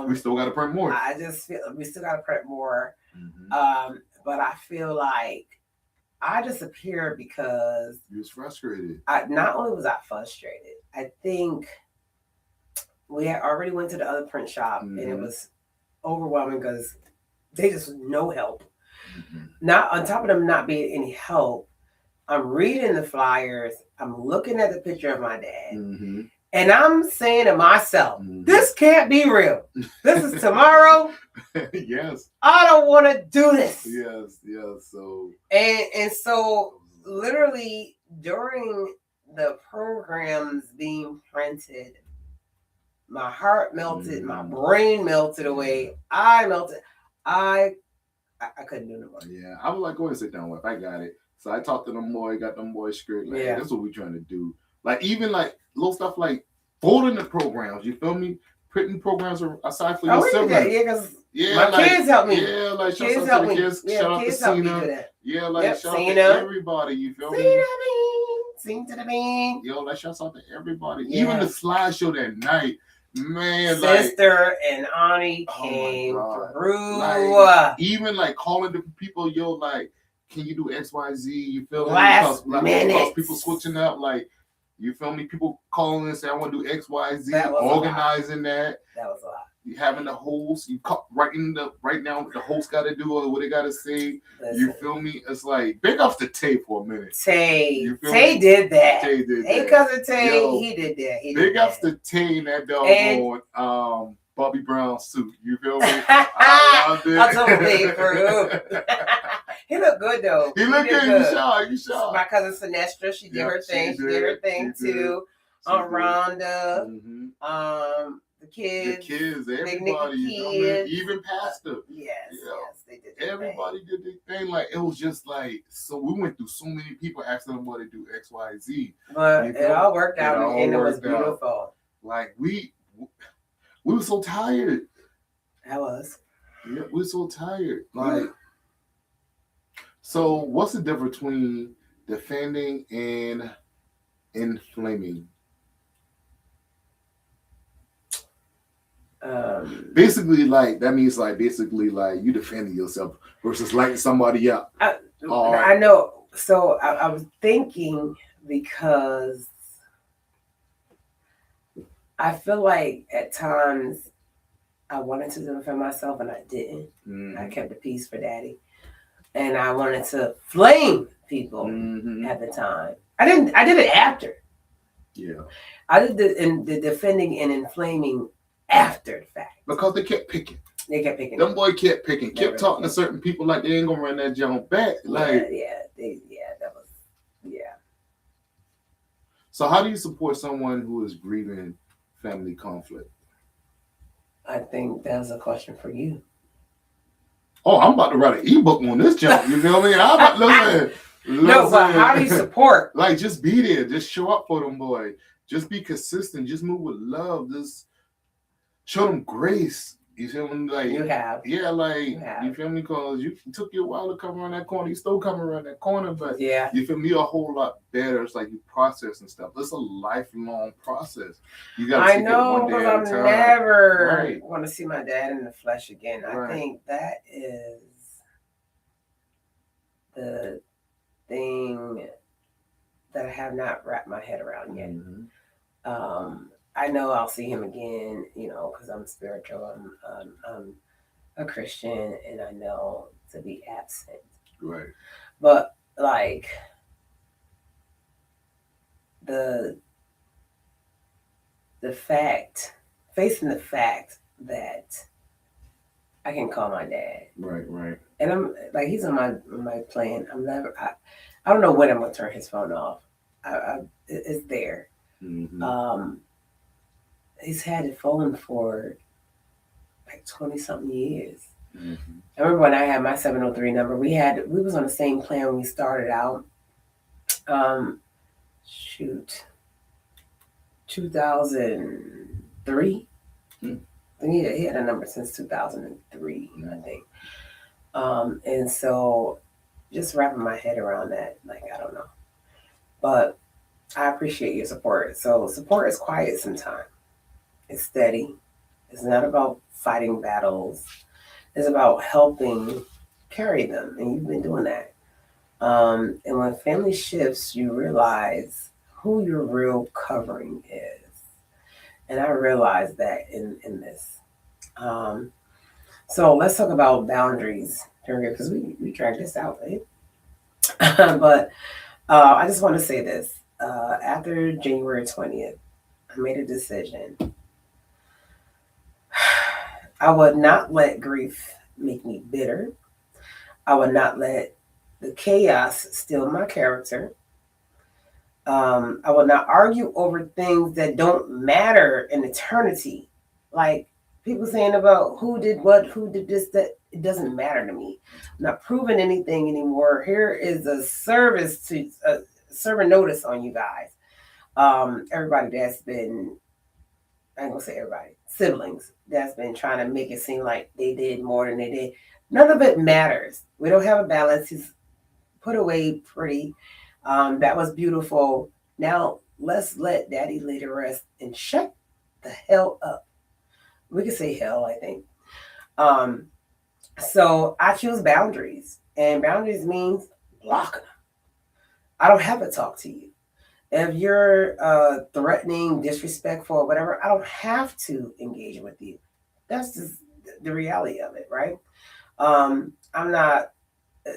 we still got to print more. I just feel we still got to print more. Mm-hmm. But I feel like I disappeared because you was frustrated. Not only was I frustrated, I think we had already went to the other print shop and it was overwhelming because they just no help. Mm-hmm. Not on top of them not being any help, I'm reading the flyers. I'm looking at the picture of my dad. Mm-hmm. And I'm saying to myself, this can't be real. This is tomorrow. Yes. I don't want to do this. Yes. So and so literally during the programs being printed, my heart melted, my brain melted away. I melted. I couldn't do no more. Yeah. I was like, go ahead and sit down, wife. I got it. So I talked to them boy, got them boys straight. Like, hey, that's what we're trying to do. Like even like little stuff like folding the programs, you feel me? Printing programs aside for your siblings. Yeah, because my kids help me. Yeah, like shout kids out to the kids. Shout out to Cena. Yeah, like shout out to everybody. You feel me? Sing to the bean. Yo, like shout out to everybody. Yeah. Even the slideshow that night, man. Sister and Auntie came through. Like, even like calling different people, yo, like, can you do XYZ? You feel me? Because people switching up, like. You feel me? People calling and saying, I want to do X, Y, Z, organizing that. That was a lot. You having the host, you right now what the host got to do or what they got to say. Listen. You feel me? It's like, big ups to Tay for a minute. Tay did that. Hey, cousin Tay, he did that. Big ups to Tay in that doggone Bobby Brown suit. You feel me? I loved it. I told him for he looked good though. He looked good. You shot. My cousin Sinestra, she did her thing. She did her thing too. Rhonda, the kids, everybody, even Pastor. Yes, they did. Everybody did their thing. Like it was just like so. We went through so many people asking them what to do X, Y, Z. But it all worked out, and it was beautiful. Like we were so tired. I was. Yeah, we were so tired. Like. So, what's the difference between defending and inflaming? Basically, like that means like you defending yourself versus lighting somebody up. I know. So I was thinking because I feel like at times I wanted to defend myself and I didn't. Mm-hmm. I kept the peace for Daddy. And I wanted to flame people at the time. I did it after. Yeah. I did the defending and inflaming after the fact. Because they kept picking. Them boy kept picking. Kept talking to certain people like they ain't gonna run that jump back. Like that was. So how do you support someone who is grieving family conflict? I think that's a question for you. Oh, I'm about to write an ebook on this jump. You feel me? I'm about to listen. No, but how do you support? Like, just be there. Just show up for them, boy. Just be consistent. Just move with love. Just show them grace. You feel me? Like you have. Yeah, like you feel me? Because you took you a while to come around that corner. You still come around that corner, but you feel me? A whole lot better. It's like you process and stuff. It's a lifelong process. You got. I know, because I'm never want to see my dad in the flesh again. I think that is the thing that I have not wrapped my head around yet. Mm-hmm. I know I'll see him again, because I'm spiritual. I'm a Christian, and I know to be absent. Right. But like the facing the fact that I can call my dad. Right. And I'm like, he's on my plan. I don't know when I'm gonna turn his phone off. It's there. Mm-hmm. he's had a phone for like 20 something years. Mm-hmm. I remember when I had my 703 number, we was on the same plan when we started out. Um, shoot, 2003. Mm. He had a number since 2003, I think. And so just wrapping my head around that, like, I don't know. But I appreciate your support. So support is quiet sometimes. It's steady. It's not about fighting battles. It's about helping carry them. And you've been doing that. And when family shifts, you realize who your real covering is. And I realized that in this. Um, so let's talk about boundaries because we dragged this out, right? But I just want to say this. After January 20th, I made a decision. I would not let grief make me bitter. I would not let the chaos steal my character. I will not argue over things that don't matter in eternity. Like people saying about who did what, who did this, that it doesn't matter to me. I'm not proving anything anymore. Here is a service to serve a notice on you guys. Everybody that's been, I ain't gonna say everybody, siblings that's been trying to make it seem like they did more than they did. None of it matters. We don't have a balance. He's put away pretty. That was beautiful. Now let's let Daddy lay to rest and shut the hell up. We could say hell, I think. Um, so I choose boundaries, and boundaries means blocking them. I don't have to talk to you. If you're threatening, disrespectful, or whatever, I don't have to engage with you. That's just the reality of it, right? I'm not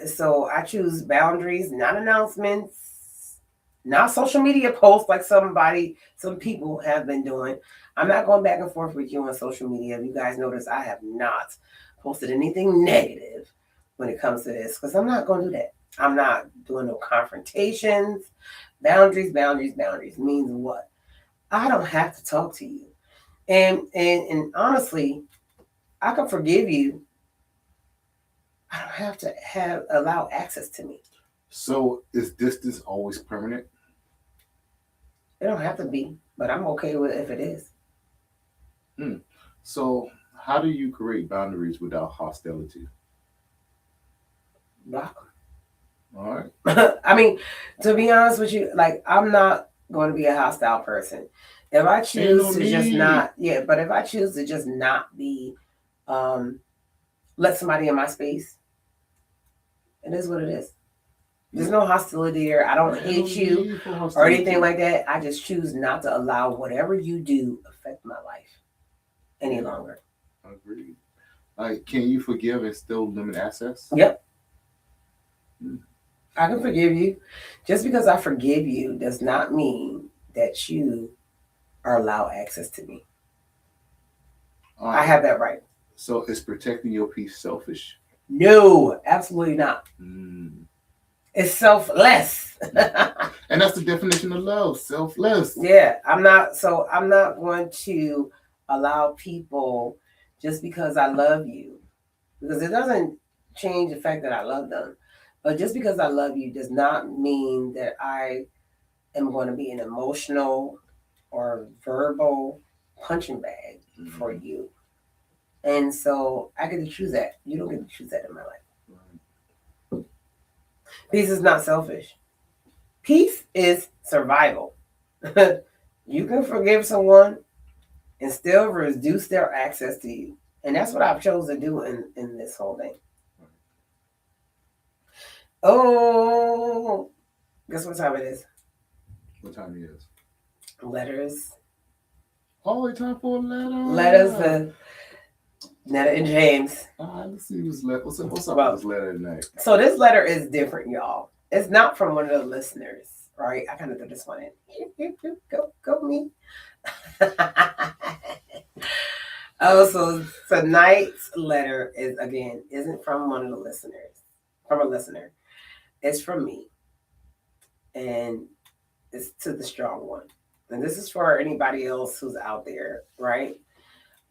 So I choose boundaries, not announcements, not social media posts like some people have been doing. I'm not going back and forth with you on social media. If you guys notice, I have not posted anything negative when it comes to this because I'm not going to do that. I'm not doing no confrontations. Boundaries means what? I don't have to talk to you. And honestly, I can forgive you. I don't have to have allow access to me. So is distance always permanent? It don't have to be, but I'm okay with it if it is. Hmm. So how do you create boundaries without hostility? Block All right. 'em. I mean, to be honest with you, like I'm not going to be a hostile person. If I Ain't choose no to just need. not, yeah, but if I choose to just not be, um, let somebody in my space, it is what it is. There's no hostility there. I don't Ain't no hate you need for or anything hostility. like that. I just choose not to allow whatever you do affect my life any Yeah, longer. agreed. Like, can you forgive and still limit access? Yep, Hmm. I can forgive you. Just because I forgive you does not mean that you are allowed access to me. All I right. have that right. So is protecting your peace selfish? No, absolutely not. Mm. It's selfless. And that's the definition of love, selfless. Yeah, I'm not going to allow people just because I love you because it doesn't change the fact that I love them. But just because I love you does not mean that I am going to be an emotional or verbal punching bag for Mhm. you. And so I get to choose that. You don't get to choose that in my life. Peace is not selfish. Peace is survival. You can forgive someone and still reduce their access to you. And that's what I've chosen to do in this whole thing. Oh, guess what time it is? What time it is? Letters. Oh, it's time for a Letters, letter. Netta and James. Let's see what's up Well, with this letter tonight. so this letter is different, y'all. It's not from one of the listeners, right? I kind of threw this one in. Go me. Oh, so tonight's letter is again isn't from one of the listeners, from a listener. It's from me, and it's to the strong one. and this is for anybody else who's out there, right?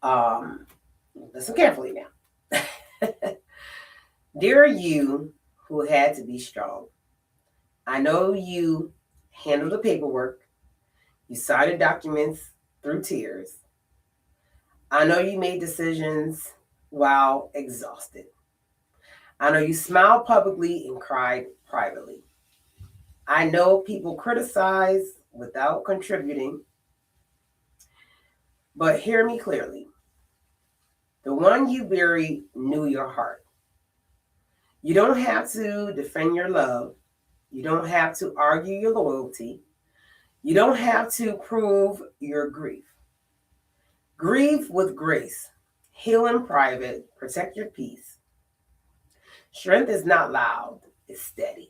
Um, Listen carefully now. Dear you who had to be strong, I know you handled the paperwork, you signed the documents through tears. I know you made decisions while exhausted. I know you smiled publicly and cried privately. I know people criticize without contributing, but hear me clearly. The one you buried knew your heart. You don't have to defend your love. You don't have to argue your loyalty. You don't have to prove your grief. Grieve with grace. Heal in private. Protect your peace. Strength is not loud, it's steady.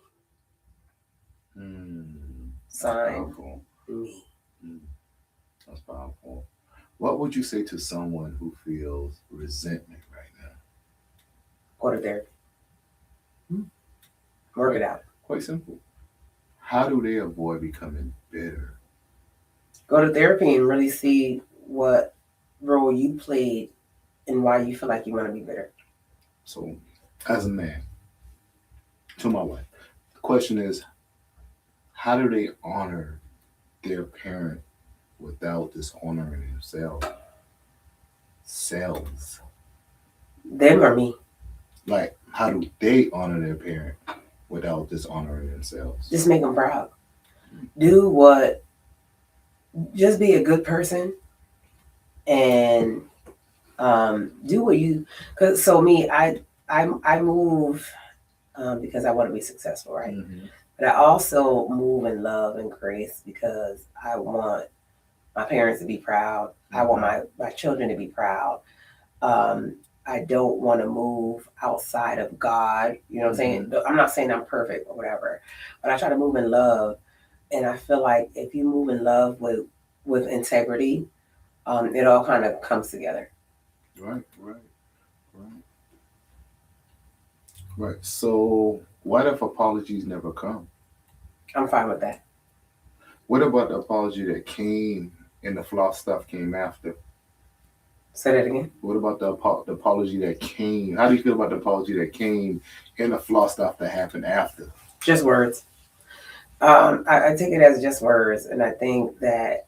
That's Signed, powerful. me. That's powerful. What would you say to someone who feels resentment right now? Go to therapy. Work it out. Quite simple. How do they avoid becoming bitter? Go to therapy and really see what role you played and why you feel like you want to be bitter. So, as a man, to my wife, the question is, how do they honor their parent without dishonoring themselves? Selves. Them or me. Like, how do they honor their parent without dishonoring themselves? Just make them proud. Do what, just be a good person and do what you, cause so me, I move because I want to be successful, right? Mm-hmm. But I also move in love and grace because I want my parents to be proud. I want my children to be proud. I don't want to move outside of God. You know what I'm saying? I'm not saying I'm perfect or whatever, but I try to move in love. And I feel like if you move in love with integrity, it all kind of comes together. Right. So, what if apologies never come? I'm fine with that. What about the apology that came and the flaw stuff came after? Say that again. What about the apology that came? How do you feel about the apology that came and the flaw stuff that happened after? Just words. I take it as just words, and I think that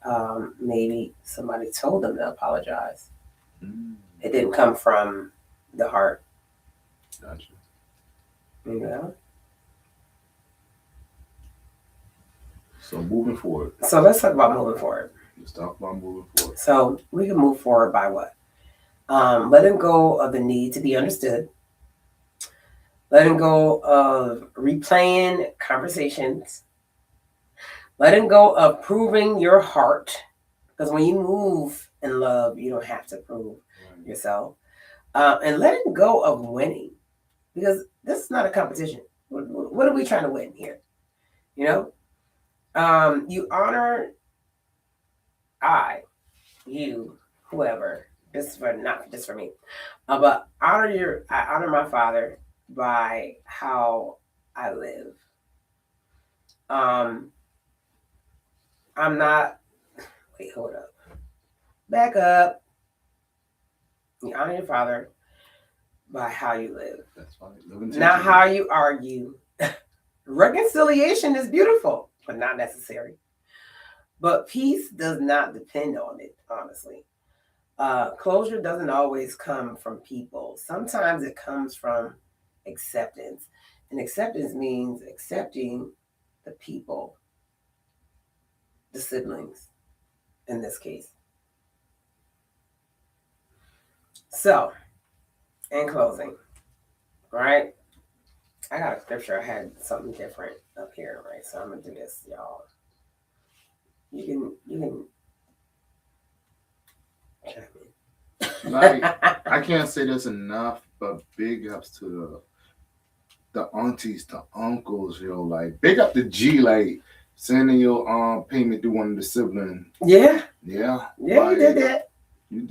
maybe somebody told them to apologize. It didn't come from the heart. Gotcha. You know? So moving forward. So let's talk about moving forward. Let's talk about moving forward. So we can move forward by what? Letting go of the need to be understood. Letting go of replaying conversations. Letting go of proving your heart. Because when you move in love, you don't have to prove yourself. And letting go of winning. Because this is not a competition. What are we trying to win here? You know? You honor you, whoever. This is not just for me. But I honor my father by how I live. I'm not, wait, hold up. Back up. You honor your father by how you live. That's fine. Not how you argue. Reconciliation is beautiful, but not necessary. But peace does not depend on it, honestly. Closure doesn't always come from people. Sometimes it comes from acceptance. And acceptance means accepting the people, the siblings, in this case. So, in closing, right? I got a scripture. I had something different up here, right? So I'm gonna do this, y'all. You can check me. Like, I can't say this enough, but big ups to the aunties, the uncles, yo. Like, big up the G, like sending your payment to one of the siblings. Yeah. Yeah. Yeah, like, you did that. You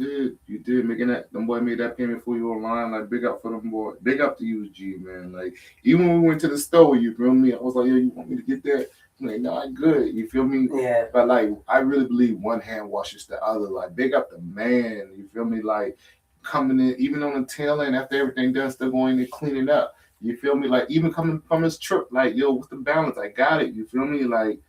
did making that. Them boy made that payment for you online. Like, big up for them boy. Big up to you, G, man. Like, even when we went to the store, you feel me? I was like, yo, you want me to get that? like, no, I'm good. You feel me? Yeah. But like, I really believe one hand washes the other. Like, big up the man. You feel me? Like, coming in, even on the tail end after everything done, still going to clean it up. You feel me? Like, even coming from his trip, like, yo, what's the balance? I got it. You feel me? Like,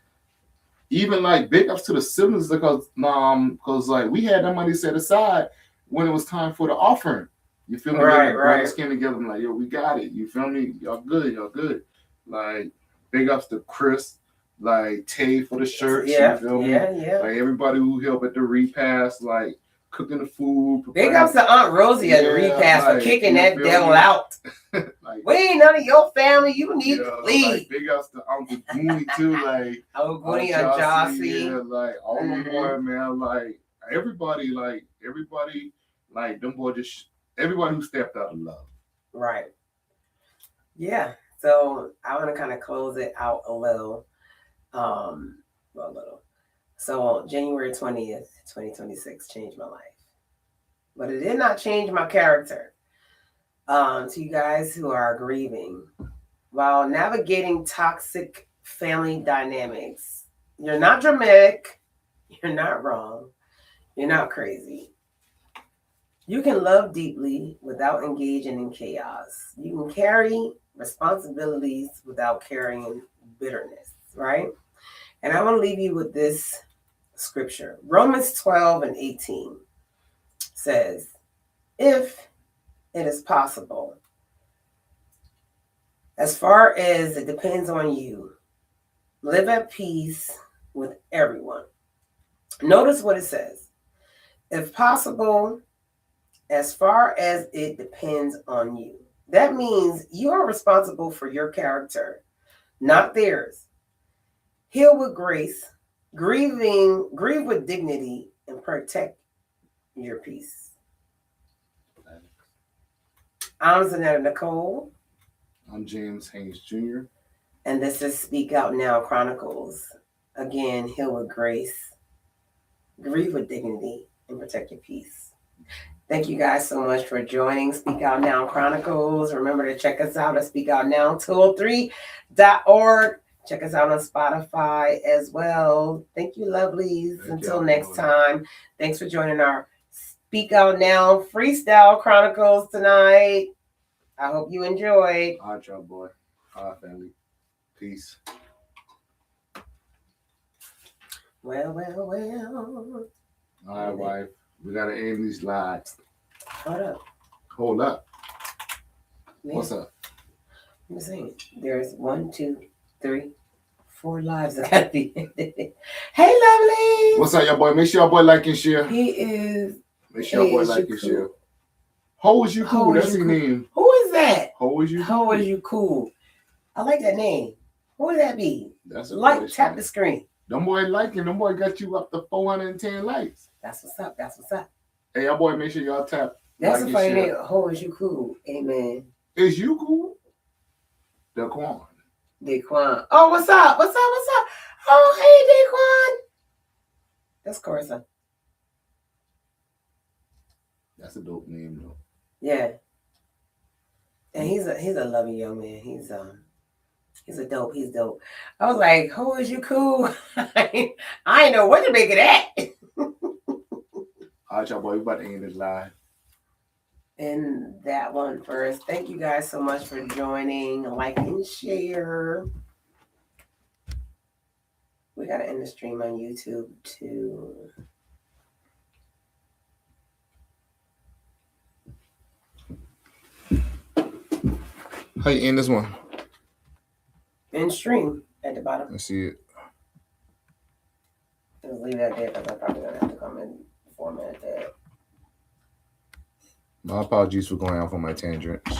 even like big ups to the siblings because like we had that money set aside when it was time for the offering. You feel me? Right, The brothers came together and like, yo, we got it. You feel me? Y'all good. Like, big ups to Chris, like Tay for the shirts. Yeah, you feel me? Yeah. Like everybody who helped at the repast, like cooking the food. Big ups to Aunt Rosie at the repast for kicking that devil out. Like, we ain't none of your family. You need to leave. Like, big ups to Uncle Goonie too. Like, Uncle Goonie and Jossie. Yeah, like all them boys, man. Like everybody, like them boys just everybody who stepped out of love. Right. Yeah. So I want to kind of close it out a little. So January 20th, 2026 changed my life. But it did not change my character. To you guys who are grieving, while navigating toxic family dynamics, you're not dramatic, you're not wrong, you're not crazy. You can love deeply without engaging in chaos. You can carry responsibilities without carrying bitterness, right? And I want to leave you with this scripture. Romans 12:18 says, if it is possible, as far as it depends on you, live at peace with everyone. Notice what it says. If possible, as far as it depends on you. That means you are responsible for your character, not theirs. Heal with grace, grieve with dignity, and protect your peace. I'm Zanetta Nicole. I'm James Haynes Jr. And this is Speak Out Now Chronicles. Again, heal with grace, grieve with dignity, and protect your peace. Thank you guys so much for joining Speak Out Now Chronicles. Remember to check us out at speakoutnow203.org. Check us out on Spotify as well. Thank you, lovelies. Until next time, thanks for joining our Speak Out Now Freestyle Chronicles tonight. I hope you enjoyed. All right, y'all, boy. All right, family. Peace. Well. All right, wife. We got to end these lives. Hold up. Man. What's up? I'm saying there's 1, 2, 3, 4 lives that gotta be ended. Hey, lovely. What's up, y'all boy? Make sure y'all boy like and share. He is. Make sure y'all boy like and share. Ho is you cool? That's his name. Who is that? Ho is you? Ho is you cool? I like that name. Who would that be? That's a like. Tap the screen. Them boy liking. Them boy got you up to 410 likes. That's what's up. Hey, y'all boy, make sure y'all tap. That's a funny name. Ho is you cool? Amen. Is you cool? Daquan. Oh, what's up? Oh, hey, Daquan. That's Carson. That's a dope name, though. Yeah. And he's a loving young man. He's dope. I was like, who is you cool? I ain't know what to make of that. All right, y'all boy, we about to end this live. And that one first. Thank you guys so much for joining. Like and share. We gotta end the stream on YouTube too. How you end this one? End stream at the bottom. Let's see it. Just leave that there because I'm probably gonna have to come and format that. My apologies for going off on my tangents.